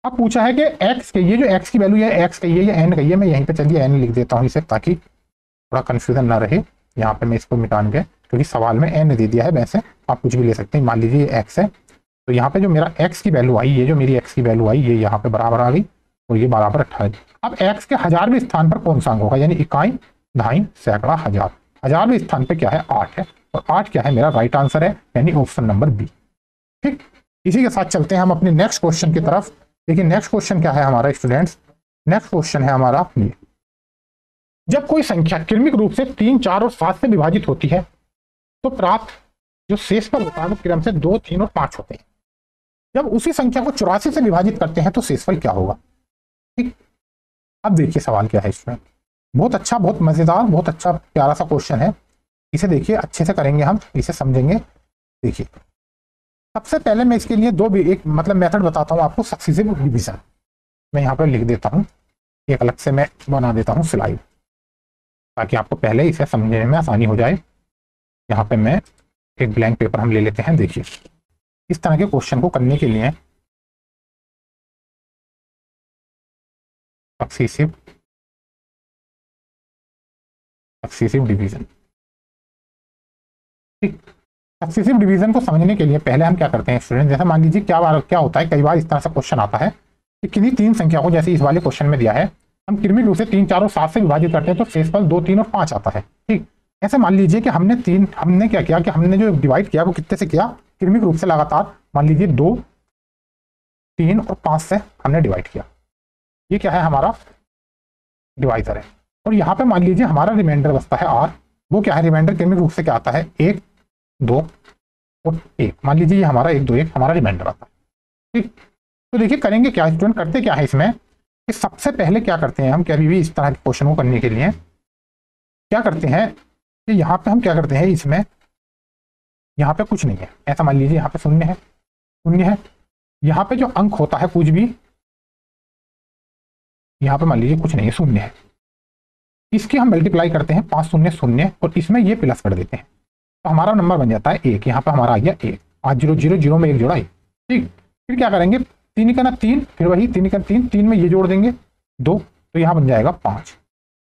अब पूछा है कि एक्स के, ये जो एक्स की वैल्यू है एक्स कही है या एन कही है, मैं यहीं पे चलिए एन लिख देता हूँ इसे, ताकि थोड़ा कंफ्यूजन ना रहे। यहाँ पे मैं इसको मिटान के, क्योंकि सवाल में एन दे दिया है, वैसे आप कुछ भी ले सकते हैं। मान लीजिए ये एक्स है, तो यहाँ पे जो मेरा एक्स की वैल्यू आई, ये जो मेरी एक्स की वैल्यू आई, ये यहाँ पे बराबर आ गई, और ये बराबर 28। अब एक्स के 1000वें स्थान पर कौन सा अंक होगा, यानी इकाई ढाई, सैकड़ा, हजार। 1000वें स्थान पे क्या है? 8 है, और 8 क्या है? मेरा राइट आंसर है, यानी ऑप्शन नंबर बी। ठीक, इसी के साथ चलते हैं हम अपने नेक्स्ट क्वेश्चन की तरफ। देखिए नेक्स्ट क्वेश्चन क्या है हमारा स्टूडेंट्स, नेक्स्ट क्वेश्चन है हमारा ये, जब कोई संख्या क्रमिक रूप से 3, 4 और 7 से विभाजित होती है तो प्राप्त जो शेषफल होता है वो क्रम से 2, 3 और 5 होते हैं। जब उसी संख्या को 84 से विभाजित करते हैं तो शेषफल क्या होगा? ठीक, अब देखिए सवाल क्या है इसमें, बहुत अच्छा, बहुत मजेदार, बहुत अच्छा प्यारा सा क्वेश्चन है। इसे देखिए अच्छे से करेंगे हम, इसे समझेंगे। देखिए सबसे पहले मैं इसके लिए एक मतलब मेथड बताता हूँ आपको, सक्सेसिव डिवीजन। मैं यहाँ पर लिख देता हूँ, एक अलग से मैं बना देता हूँ स्लाइड, ताकि आपको पहले इसे समझने में आसानी हो जाए। यहाँ पे मैं एक ब्लैंक पेपर हम ले लेते हैं। देखिए इस तरह के क्वेश्चन को करने के लिए सक्सेसिव डिवीजन, ठीक, सक्सेसिव डिवीजन को समझने के लिए पहले हम क्या करते हैं स्टूडेंट, जैसे मान लीजिए क्या होता है, कई बार इस तरह से क्वेश्चन आता है कि किन्हीं 3 संख्या को, जैसे इस वाले क्वेश्चन में दिया है, हम क्रमिक रूप से 3, 4 और 7 से विभाजित करते हैं तो शेषफल 2, 3 और 5 आता है। ठीक, ऐसे मान लीजिए कि हमने क्या किया कि हमने जो डिवाइड किया वो कितने से किया? क्रमिक रूप से लगातार, मान लीजिए 2, 3 और 5 से हमने डिवाइड किया। ये क्या है? हमारा डिवाइजर है। और यहाँ पे मान लीजिए हमारा रिमाइंडर बचता है आर, वो क्या है? रिमाइंडर क्रमिक रूप से क्या आता है? 1, 2 और 1। मान लीजिए ये हमारा 1, 2, 1 हमारा रिमाइंडर आता है। ठीक, तो देखिए करेंगे क्या स्टूडेंट, करते क्या है इसमें कि सबसे पहले क्या करते हैं हम, कभी भी इस तरह के क्वेश्चन को करने के लिए क्या करते हैं कि यहाँ पे हम क्या करते हैं, इसमें यहाँ पे कुछ नहीं है, ऐसा मान लीजिए यहाँ पे शून्य है, शून्य है। यहाँ पे जो अंक होता है कुछ भी, यहाँ पे मान लीजिए कुछ नहीं है, शून्य है। इसकी हम मल्टीप्लाई करते हैं 5 शून्य शून्य, और इसमें ये प्लस कर देते हैं, तो हमारा नंबर बन जाता है 1। यहाँ पे हमारा आ गया 1, 5 0 0 0 में 1 जोड़ा 1। ठीक, फिर क्या करेंगे, 3 का ना 3, फिर वही 3 का 3, 3 में ये जोड़ देंगे 2, तो यहाँ बन जाएगा 5।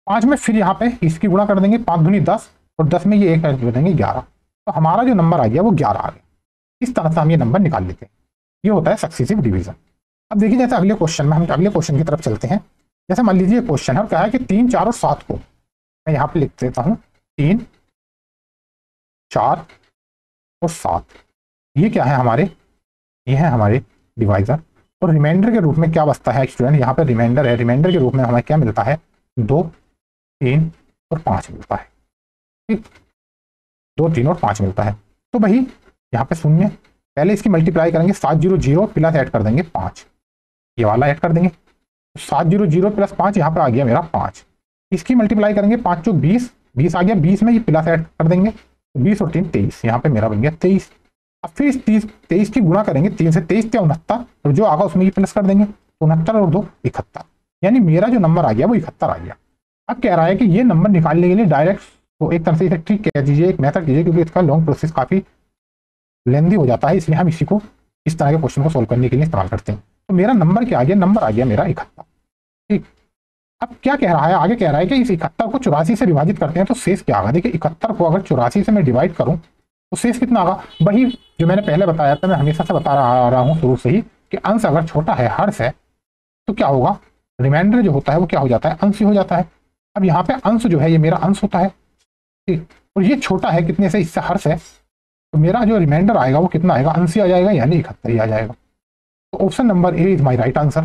5 में फिर यहाँ पे इसकी गुणा कर देंगे, 5 दूनी 10, और 10 में ये 1 जोड़ देंगे 11, तो हमारा जो नंबर आ गया वो 11 आ गया। इस तरह से हम ये नंबर निकाल लेते हैं। ये होता है सक्सेसिव डिवीजन। अब देखिए जैसे अगले क्वेश्चन में, हम अगले क्वेश्चन की तरफ चलते हैं। जैसे मान लीजिए क्वेश्चन है और क्या है कि 3, 4 और 7 को मैं यहाँ पे लिख देता हूँ, 3, 4 और 7। ये क्या है हमारे? ये है हमारे डिवाइजर। और रिमाइंडर के रूप में क्या बचता है स्टूडेंट? यहाँ पे रिमाइंडर है, रिमाइंडर के रूप में हमें क्या मिलता है? 2, 3 और 5 मिलता है। ठीक, 2, 3 और 5 मिलता है। तो भाई यहाँ पे शून्य, पहले इसकी मल्टीप्लाई करेंगे, 7 0 0 प्लस ऐड कर देंगे 5, ये वाला ऐड कर देंगे, 7 0 0 प्लस 5, यहाँ पर आ गया मेरा 5। इसकी मल्टीप्लाई करेंगे, 5 चौक 20, 20 आ गया, 20 में ये प्लस ऐड कर देंगे, 20 और 3 23, यहाँ पे मेरा बन गया 23। अब फिर 23 की गुणा करेंगे, 3 से 23 क्या 69, और जो आगा उसमें ये प्लस कर देंगे, 69 और 2 71, यानी मेरा जो नंबर आ गया वो 71 आ गया। अब कह रहा है कि ये नंबर निकालने के लिए डायरेक्ट, तो एक तरह से इसे ठीक कह दीजिए, एक मेथड कीजिए, क्योंकि इसका लॉन्ग प्रोसेस काफी लेंदी हो जाता है, इसलिए हम इसी को इस तरह के क्वेश्चन को सोल्व करने के लिए इस्तेमाल करते हैं। तो मेरा नंबर क्या आ गया? नंबर आ गया मेरा 71। ठीक, अब क्या कह रहा है, आगे कह रहा है कि इस 71 को 84 से विभाजित करते हैं तो शेष क्या आगा? देखिए 71 को अगर 84 से मैं डिवाइड करूं तो शेष कितना आगा? वही जो मैंने पहले बताया था, मैं हमेशा से बता रहा हूं शुरू से ही, कि अंश अगर छोटा है, हर्ष है, तो क्या होगा? रिमाइंडर जो होता है वो क्या हो जाता है? अंश हो जाता है। अब यहाँ पे अंश जो है ये मेरा अंश होता है, ठीक, और ये छोटा है कितने से? इससे हर्ष है, तो मेरा जो रिमाइंडर आएगा वो कितना आएगा? अंश आ जाएगा, यानी 71 ही आ जाएगा। तो option number A is my right answer,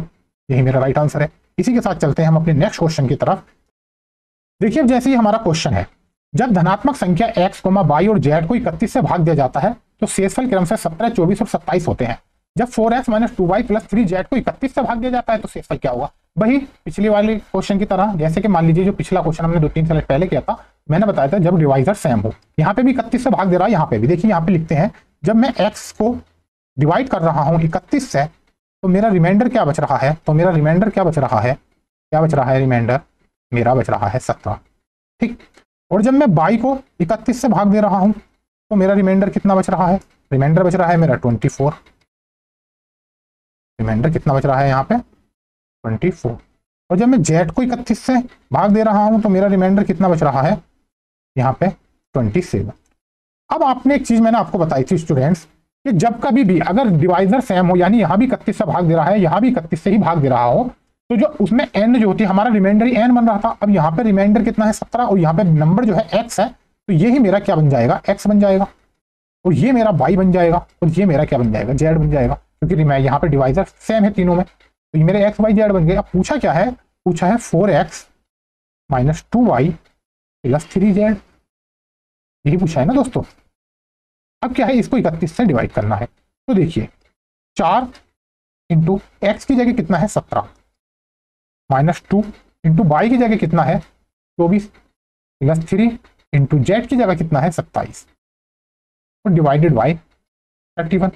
यही मेरा राइट आंसर है। इसी के साथ चलते हैं हम अपने नेक्स्ट क्वेश्चन की तरफ। देखिए जैसे ही हमारा क्वेश्चन है, जब धनात्मक संख्या x, y और z को 31 से भाग दिया जाता है तो शेषफल क्रम से 17, 24 और 27 होते हैं। जब 4x - 2y + 3z को 31 से भाग दिया जाता है तो शेषफल क्या होगा? वही पिछले वाले क्वेश्चन की तरह, जैसे कि मान लीजिए जो पिछला क्वेश्चन हमने 2-3 स्लाइड पहले किया था, मैंने बताया था जब डिवाइजर सेम हो। यहाँ पे भी 31 से भाग दे रहा है, यहाँ पे भी देखिए, यहाँ पे लिखते हैं जब मैं x को डिवाइड कर रहा हूँ 31 से, तो मेरा रिमाइंडर क्या बच रहा है? तो मेरा रिमाइंडर क्या बच रहा है? क्या बच रहा है? रिमाइंडर मेरा बच रहा है 17। ठीक, और जब मैं y को 31 से भाग दे रहा हूं तो मेरा रिमाइंडर कितना बच रहा है? रिमाइंडर बच रहा है मेरा 24। रिमाइंडर कितना बच रहा है यहाँ पे? 24। और जब मैं z को 31 से भाग दे रहा हूं तो मेरा रिमाइंडर कितना बच रहा है? यहाँ पे 27। अब आपने एक चीज मैंने आपको बताई थी स्टूडेंट्स, कि जब कभी भी अगर डिवाइजर सेम हो, यानी यहाँ भी 31 से भाग दे रहा है, यहाँ भी 31 से ही भाग दे रहा हो, तो जो उसमें n जो होती है, हमारा रिमाइंडर ही n बन रहा था। अब यहाँ पे रिमाइंडर कितना है 17, और यहाँ पे नंबर जो है x है, तो ये ही मेरा क्या बन जाएगा, x बन जाएगा, और ये मेरा y बन जाएगा, और ये मेरा क्या बन जाएगा, z बन जाएगा, क्योंकि मैं यहाँ पे डिवाइजर सेम है तीनों में, तो ये मेरे x y z बन गए। अब पूछा क्या है, पूछा है 4x minus 2y plus 3z, यही पूछा है ना दोस्तों। अब क्या है, इसको 31 से डिवाइड करना है। तो देखिए 4 इंटू एक्स की जगह कितना है 17, माइनस 2 इंटू वाई की जगह कितना है 24, प्लस 3 इंटू जेड की जगह कितना है 27, और डिवाइडेड बाई 31।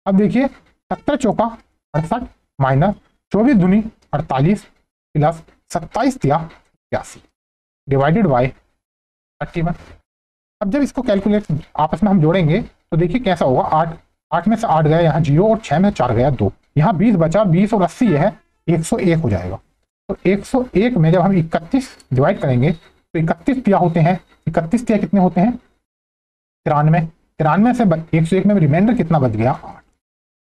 अब देखिए 17 चौका 68 माइनस 24 दूनी 48 प्लस 27 दिया 81, डिवाइडेड बाई 31। अब जब इसको कैलकुलेट आपस में हम जोड़ेंगे तो देखिए कैसा होगा, 8 में से 8 गया यहाँ 0, और 6 में से 4 गया 2, यहाँ 20 बचा, 20 और 80 ये है 101 हो जाएगा। तो 101 में जब हम 31 डिवाइड करेंगे तो 31 दिया होते हैं, 31 दिया कितने होते हैं 93, 93 से 101 में रिमाइंडर कितना बच गया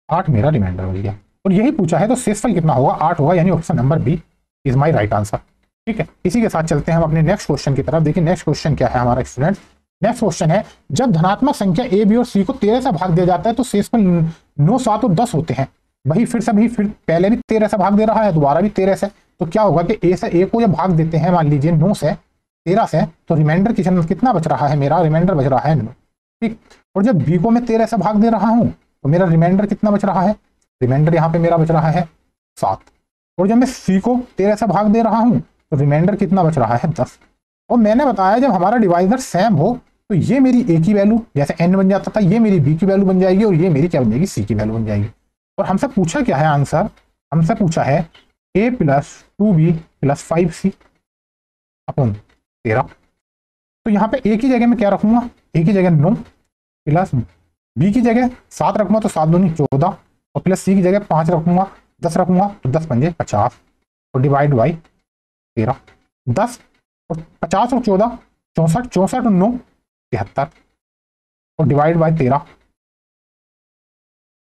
8 मेरा रिमाइंडर बच गया। और यही पूछा है तो शेषफल कितना होगा 8 होगा, यानी option number B is my right answer. ठीक है, इसी के साथ चलते हैं हम अपने नेक्स्ट क्वेश्चन की तरफ। देखिए नेक्स्ट क्वेश्चन क्या है हमारा स्टूडेंट, नेक्स्ट क्वेश्चन है, जब धनात्मक संख्या ए बी और सी को 13 से भाग दिया जाता है तो शेषफल 9, 7 और 10 होते हैं। वही फिर पहले भी 13 से भाग दे रहा है, दोबारा भी 13 से, तो क्या होगा कि ए से ए को जब भाग देते हैं मान लीजिए 9 से 13 से, तो रिमाइंडर कितना बच रहा है, मेरा रिमाइंडर बच रहा है 9। ठीक, और जब बी को मैं 13 से भाग दे रहा हूँ तो मेरा रिमाइंडर कितना बच रहा है, रिमाइंडर यहाँ पे मेरा बच रहा है 7, और जब मैं सी को 13 से भाग दे रहा हूँ तो रिमाइंडर कितना बच रहा है 10। और मैंने बताया जब हमारा डिवाइजर सेम हो तो ये मेरी ए की वैल्यू जैसे n बन जाता था, ये मेरी बी की वैल्यू बन जाएगी, और ये मेरी क्या बन जाएगी, सी की वैल्यू बन जाएगी। और हमसे पूछा क्या है आंसर, हमसे पूछा है a plus 2b plus 5c upon 13। तो यहाँ पे a की जगह मैं क्या रखूंगा, a की जगह 9 प्लस b की जगह 7 रखूंगा तो 7 दूनी 14, और प्लस c की जगह 5 रखूंगा 10 रखूंगा तो 10 पंजे 50, और डिवाइड बाई 13, 10 और 50 और 14 64, 64 और 9 73, और डिवाइड बाय 13,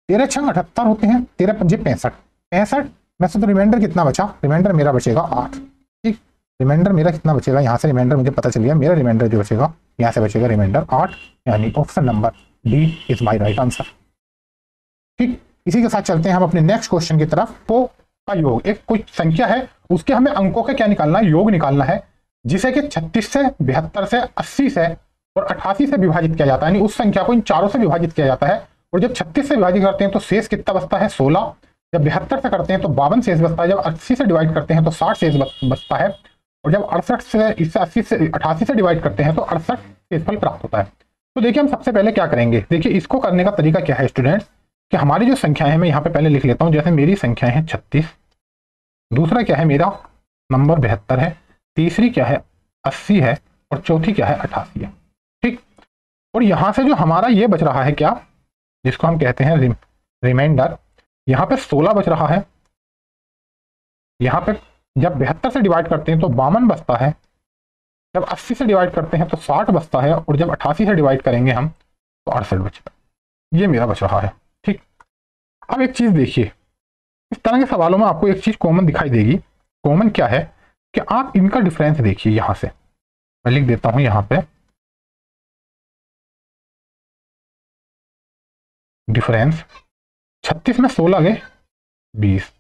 13 6 78 होते हैं, 13 पंजे 65, 65 में से तो रिमाइंडर कितना बचा, रिमाइंडर मेरा बचेगा 8। ठीक, रिमाइंडर मेरा कितना बचेगा, यहाँ से रिमाइंडर मुझे पता चल गया, मेरा रिमाइंडर जो बचेगा यहाँ से बचेगा रिमाइंडर 8, यानी option number D is my right answer. ठीक, इसी के साथ चलते हैं हम अपने नेक्स्ट क्वेश्चन की तरफ। तो का योग, एक कोई संख्या है उसके हमें अंकों का क्या निकालना है, योग निकालना है, जिसे कि 36 से 72 से 80 से और 88 से विभाजित किया जाता है, यानी उस संख्या को इन चारों से विभाजित किया जाता है। और जब 36 से विभाजित करते हैं तो शेष कितना बचता है 16, जब 72 से करते हैं तो 52 शेष बचता है, जब 80 से डिवाइड करते हैं तो 60 शेष बचता है, और जब 68 से इससे 80 से 88 से डिवाइड करते हैं तो 68 शेषफल प्राप्त होता है। तो देखिए हम सबसे पहले क्या करेंगे, देखिए इसको करने का तरीका क्या है स्टूडेंट्स, कि हमारी जो संख्या है मैं यहाँ पे पहले लिख लेता हूँ, जैसे मेरी संख्या है 36, दूसरा क्या है मेरा नंबर 72 है, तीसरी क्या है 80 है, और चौथी क्या है 88 है। ठीक, और यहां से जो हमारा ये बच रहा है क्या, जिसको हम कहते हैं रिमाइंडर, यहाँ पे 16 बच रहा है, यहाँ पे जब 72 से डिवाइड करते हैं तो 52 बचता है, जब 80 से डिवाइड करते हैं तो 60 बचता है, और जब 88 से डिवाइड करेंगे हम तो 68 बचता है, ये मेरा बच रहा है। ठीक, अब एक चीज देखिए, इस तरह के सवालों में आपको एक चीज कॉमन दिखाई देगी। कॉमन क्या है कि आप इनका डिफरेंस देखिए, यहां से मैं लिख देता हूं यहाँ पे डिफरेंस, 36 में 16 गए 20,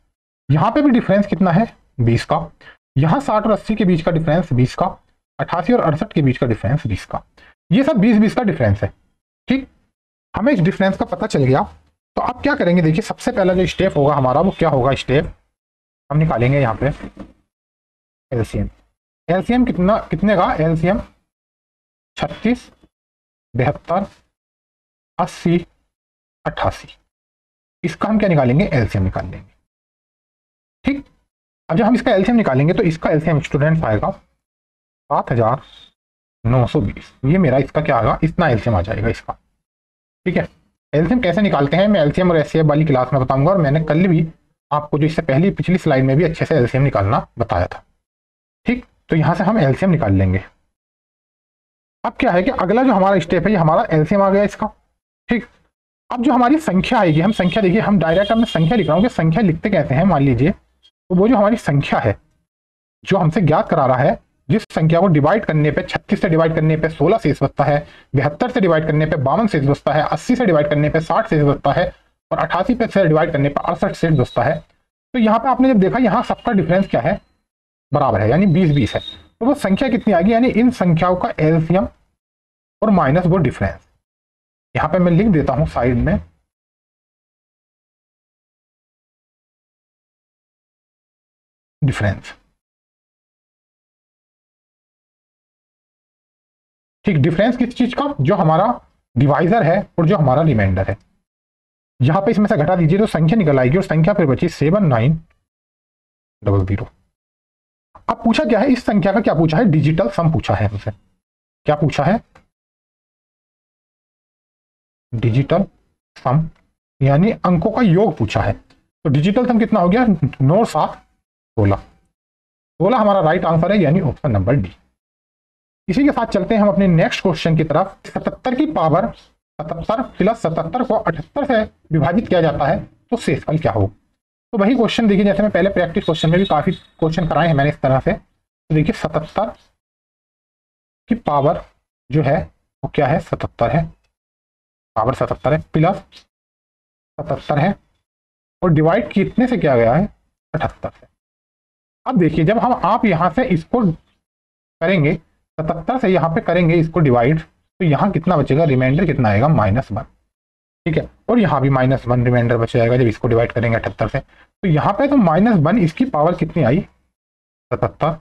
यहाँ पे भी डिफरेंस कितना है 20 का, यहाँ 60 और 80 के बीच का डिफरेंस 20 का, 88 और 68 के बीच का डिफरेंस 20 का, ये सब 20-20 का डिफरेंस है। ठीक, हमें इस डिफरेंस का पता चल गया, तो आप क्या करेंगे, देखिए सबसे पहला जो स्टेप होगा हमारा वो क्या होगा, स्टेप हम निकालेंगे यहाँ पे एलसीएम। एलसीएम कितने का, एलसीएम 36, 72, 80, 88, इसका हम क्या निकालेंगे, एलसीएम निकाल लेंगे। ठीक, अब जब हम इसका एलसीएम निकालेंगे तो इसका एलसीएम स्टूडेंट्स आएगा 7920, ये मेरा इसका क्या आएगा, इतना एलसीएम आ जाएगा इसका। ठीक है, एलसीएम कैसे निकालते हैं मैं एलसीएम और एचसीएफ वाली क्लास में बताऊंगा, और मैंने कल भी आपको जो इससे पहली पिछली स्लाइड में भी अच्छे से एलसीएम निकालना बताया था। ठीक, तो यहां से हम एलसीएम निकाल लेंगे। अब क्या है कि अगला जो हमारा स्टेप है, ये हमारा एलसीएम आ गया इसका। ठीक, अब जो हमारी संख्या आएगी, हम संख्या देखिए, हम डायरेक्ट मैं संख्या लिख रहा हूँ कि संख्या लिखते कैसे हैं, मान लीजिए तो वो जो हमारी संख्या है जो हमसे ज्ञात करा रहा है, जिस संख्या को डिवाइड करने पे 36 से डिवाइड करने पे 16 शेष बचता है, 72 से डिवाइड करने पे 52 शेष बचता है, 80 से डिवाइड करने पे 60 शेष बचता है और 88 पे से डिवाइड करने पे 68 शेष बचता है। तो यहाँ पे आपने जब देखा यहाँ सबका डिफरेंस क्या है, बराबर है, यानी 20-20 है। तो वो संख्या कितनी आ गई, यानी इन संख्याओं का एलसीएम और माइनस वो डिफरेंस। यहाँ पे मैं लिख देता हूं साइड में, डिफरेंस। ठीक, डिफरेंस किस चीज का, जो हमारा डिवाइजर है और जो हमारा रिमाइंडर है। यहां पे इसमें से घटा दीजिए तो संख्या निकल आएगी और संख्या फिर बची 7900। अब पूछा क्या है, इस संख्या का क्या पूछा है, डिजिटल सम पूछा है हमसे। क्या पूछा है, डिजिटल सम, यानी अंकों का योग पूछा है। तो डिजिटल सम कितना हो गया, 9 7 16। 16 हमारा राइट आंसर है, यानी ऑप्शन नंबर डी। इसी के साथ चलते हैं हम अपने नेक्स्ट क्वेश्चन की तरफ। 77 की पावर 77 प्लस 77 को 78 से विभाजित किया जाता है तो शेषफल क्या हो। तो वही क्वेश्चन देखिए, जैसे मैं पहले प्रैक्टिस क्वेश्चन में भी काफी क्वेश्चन कराए हैं मैंने इस तरह से। तो देखिए 77 की पावर जो है वो क्या है, 77 है, पावर 77 है, प्लस 77 है और डिवाइड कितने से किया गया है, 78 से। अब देखिए जब हम आप यहां से इसको करेंगे, 77 से यहाँ पे करेंगे इसको डिवाइड, तो यहाँ कितना बचेगा, रिमाइंडर कितना आएगा, -1। ठीक है, और यहाँ भी -1 रिमाइंडर बच जाएगा जब इसको डिवाइड करेंगे 78 से। तो यहाँ पे तो -1, इसकी पावर कितनी आई, 77,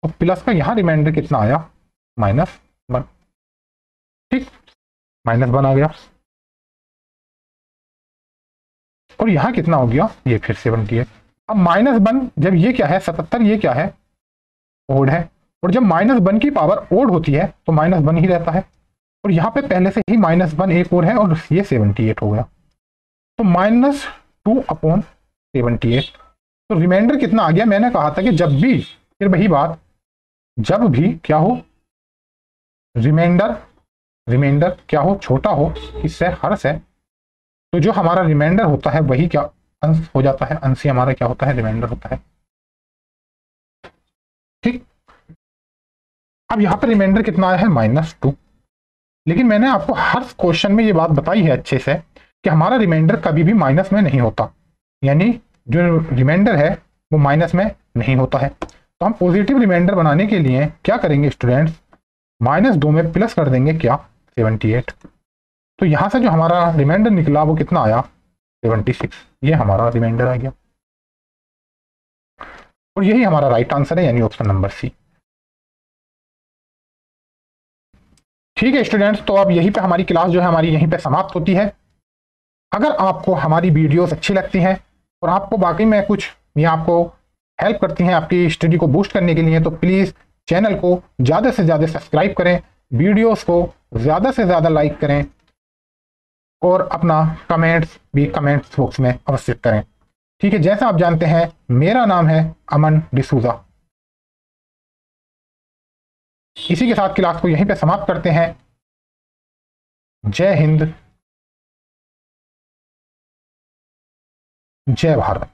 और प्लस का यहाँ रिमाइंडर कितना आया, -1। ठीक, -1 आ गया और यहाँ कितना हो गया, ये फिर 78। अब -1 जब ये क्या है, 77 ये क्या है, ओड है, और जब -1 की पावर ओड होती है तो -1 ही रहता है। और यहाँ पे पहले से ही -1 एक और है और ये 78 हो गया, तो -2/78। तो रिमाइंडर कितना आ गया, मैंने कहा था कि जब भी, फिर वही बात, जब भी क्या हो, रिमाइंडर रिमाइंडर क्या हो, छोटा हो इससे हर्ष है, तो जो हमारा रिमाइंडर होता है वही क्या अंश हो जाता है, अंश ही हमारा क्या होता है, रिमाइंडर होता है। ठीक, अब यहाँ पे रिमाइंडर कितना आया है, -2। लेकिन मैंने आपको हर क्वेश्चन में ये बात बताई है अच्छे से कि हमारा रिमाइंडर कभी भी माइनस में नहीं होता, यानी जो रिमाइंडर है वो माइनस में नहीं होता है। तो हम पॉजिटिव रिमाइंडर बनाने के लिए क्या करेंगे स्टूडेंट्स, -2 में प्लस कर देंगे क्या, 78। तो यहाँ से जो हमारा रिमाइंडर निकला वो कितना आया, 76। ये हमारा रिमाइंडर आ गया और यही हमारा राइट आंसर है, यानी ऑप्शन नंबर सी। ठीक है स्टूडेंट्स, तो अब यहीं पे हमारी क्लास जो है हमारी यहीं पे समाप्त होती है। अगर आपको हमारी वीडियोस अच्छी लगती हैं और आपको बाकी में कुछ ये आपको हेल्प करती हैं आपकी स्टडी को बूस्ट करने के लिए, तो प्लीज़ चैनल को ज़्यादा से ज़्यादा सब्सक्राइब करें, वीडियोस को ज़्यादा से ज़्यादा लाइक करें और अपना कमेंट्स भी कमेंट्स बॉक्स में अवश्य करें। ठीक है, जैसा आप जानते हैं मेरा नाम है अमन डिसूजा। इसी के साथ क्लास को यहीं पे समाप्त करते हैं। जय हिंद, जय भारत।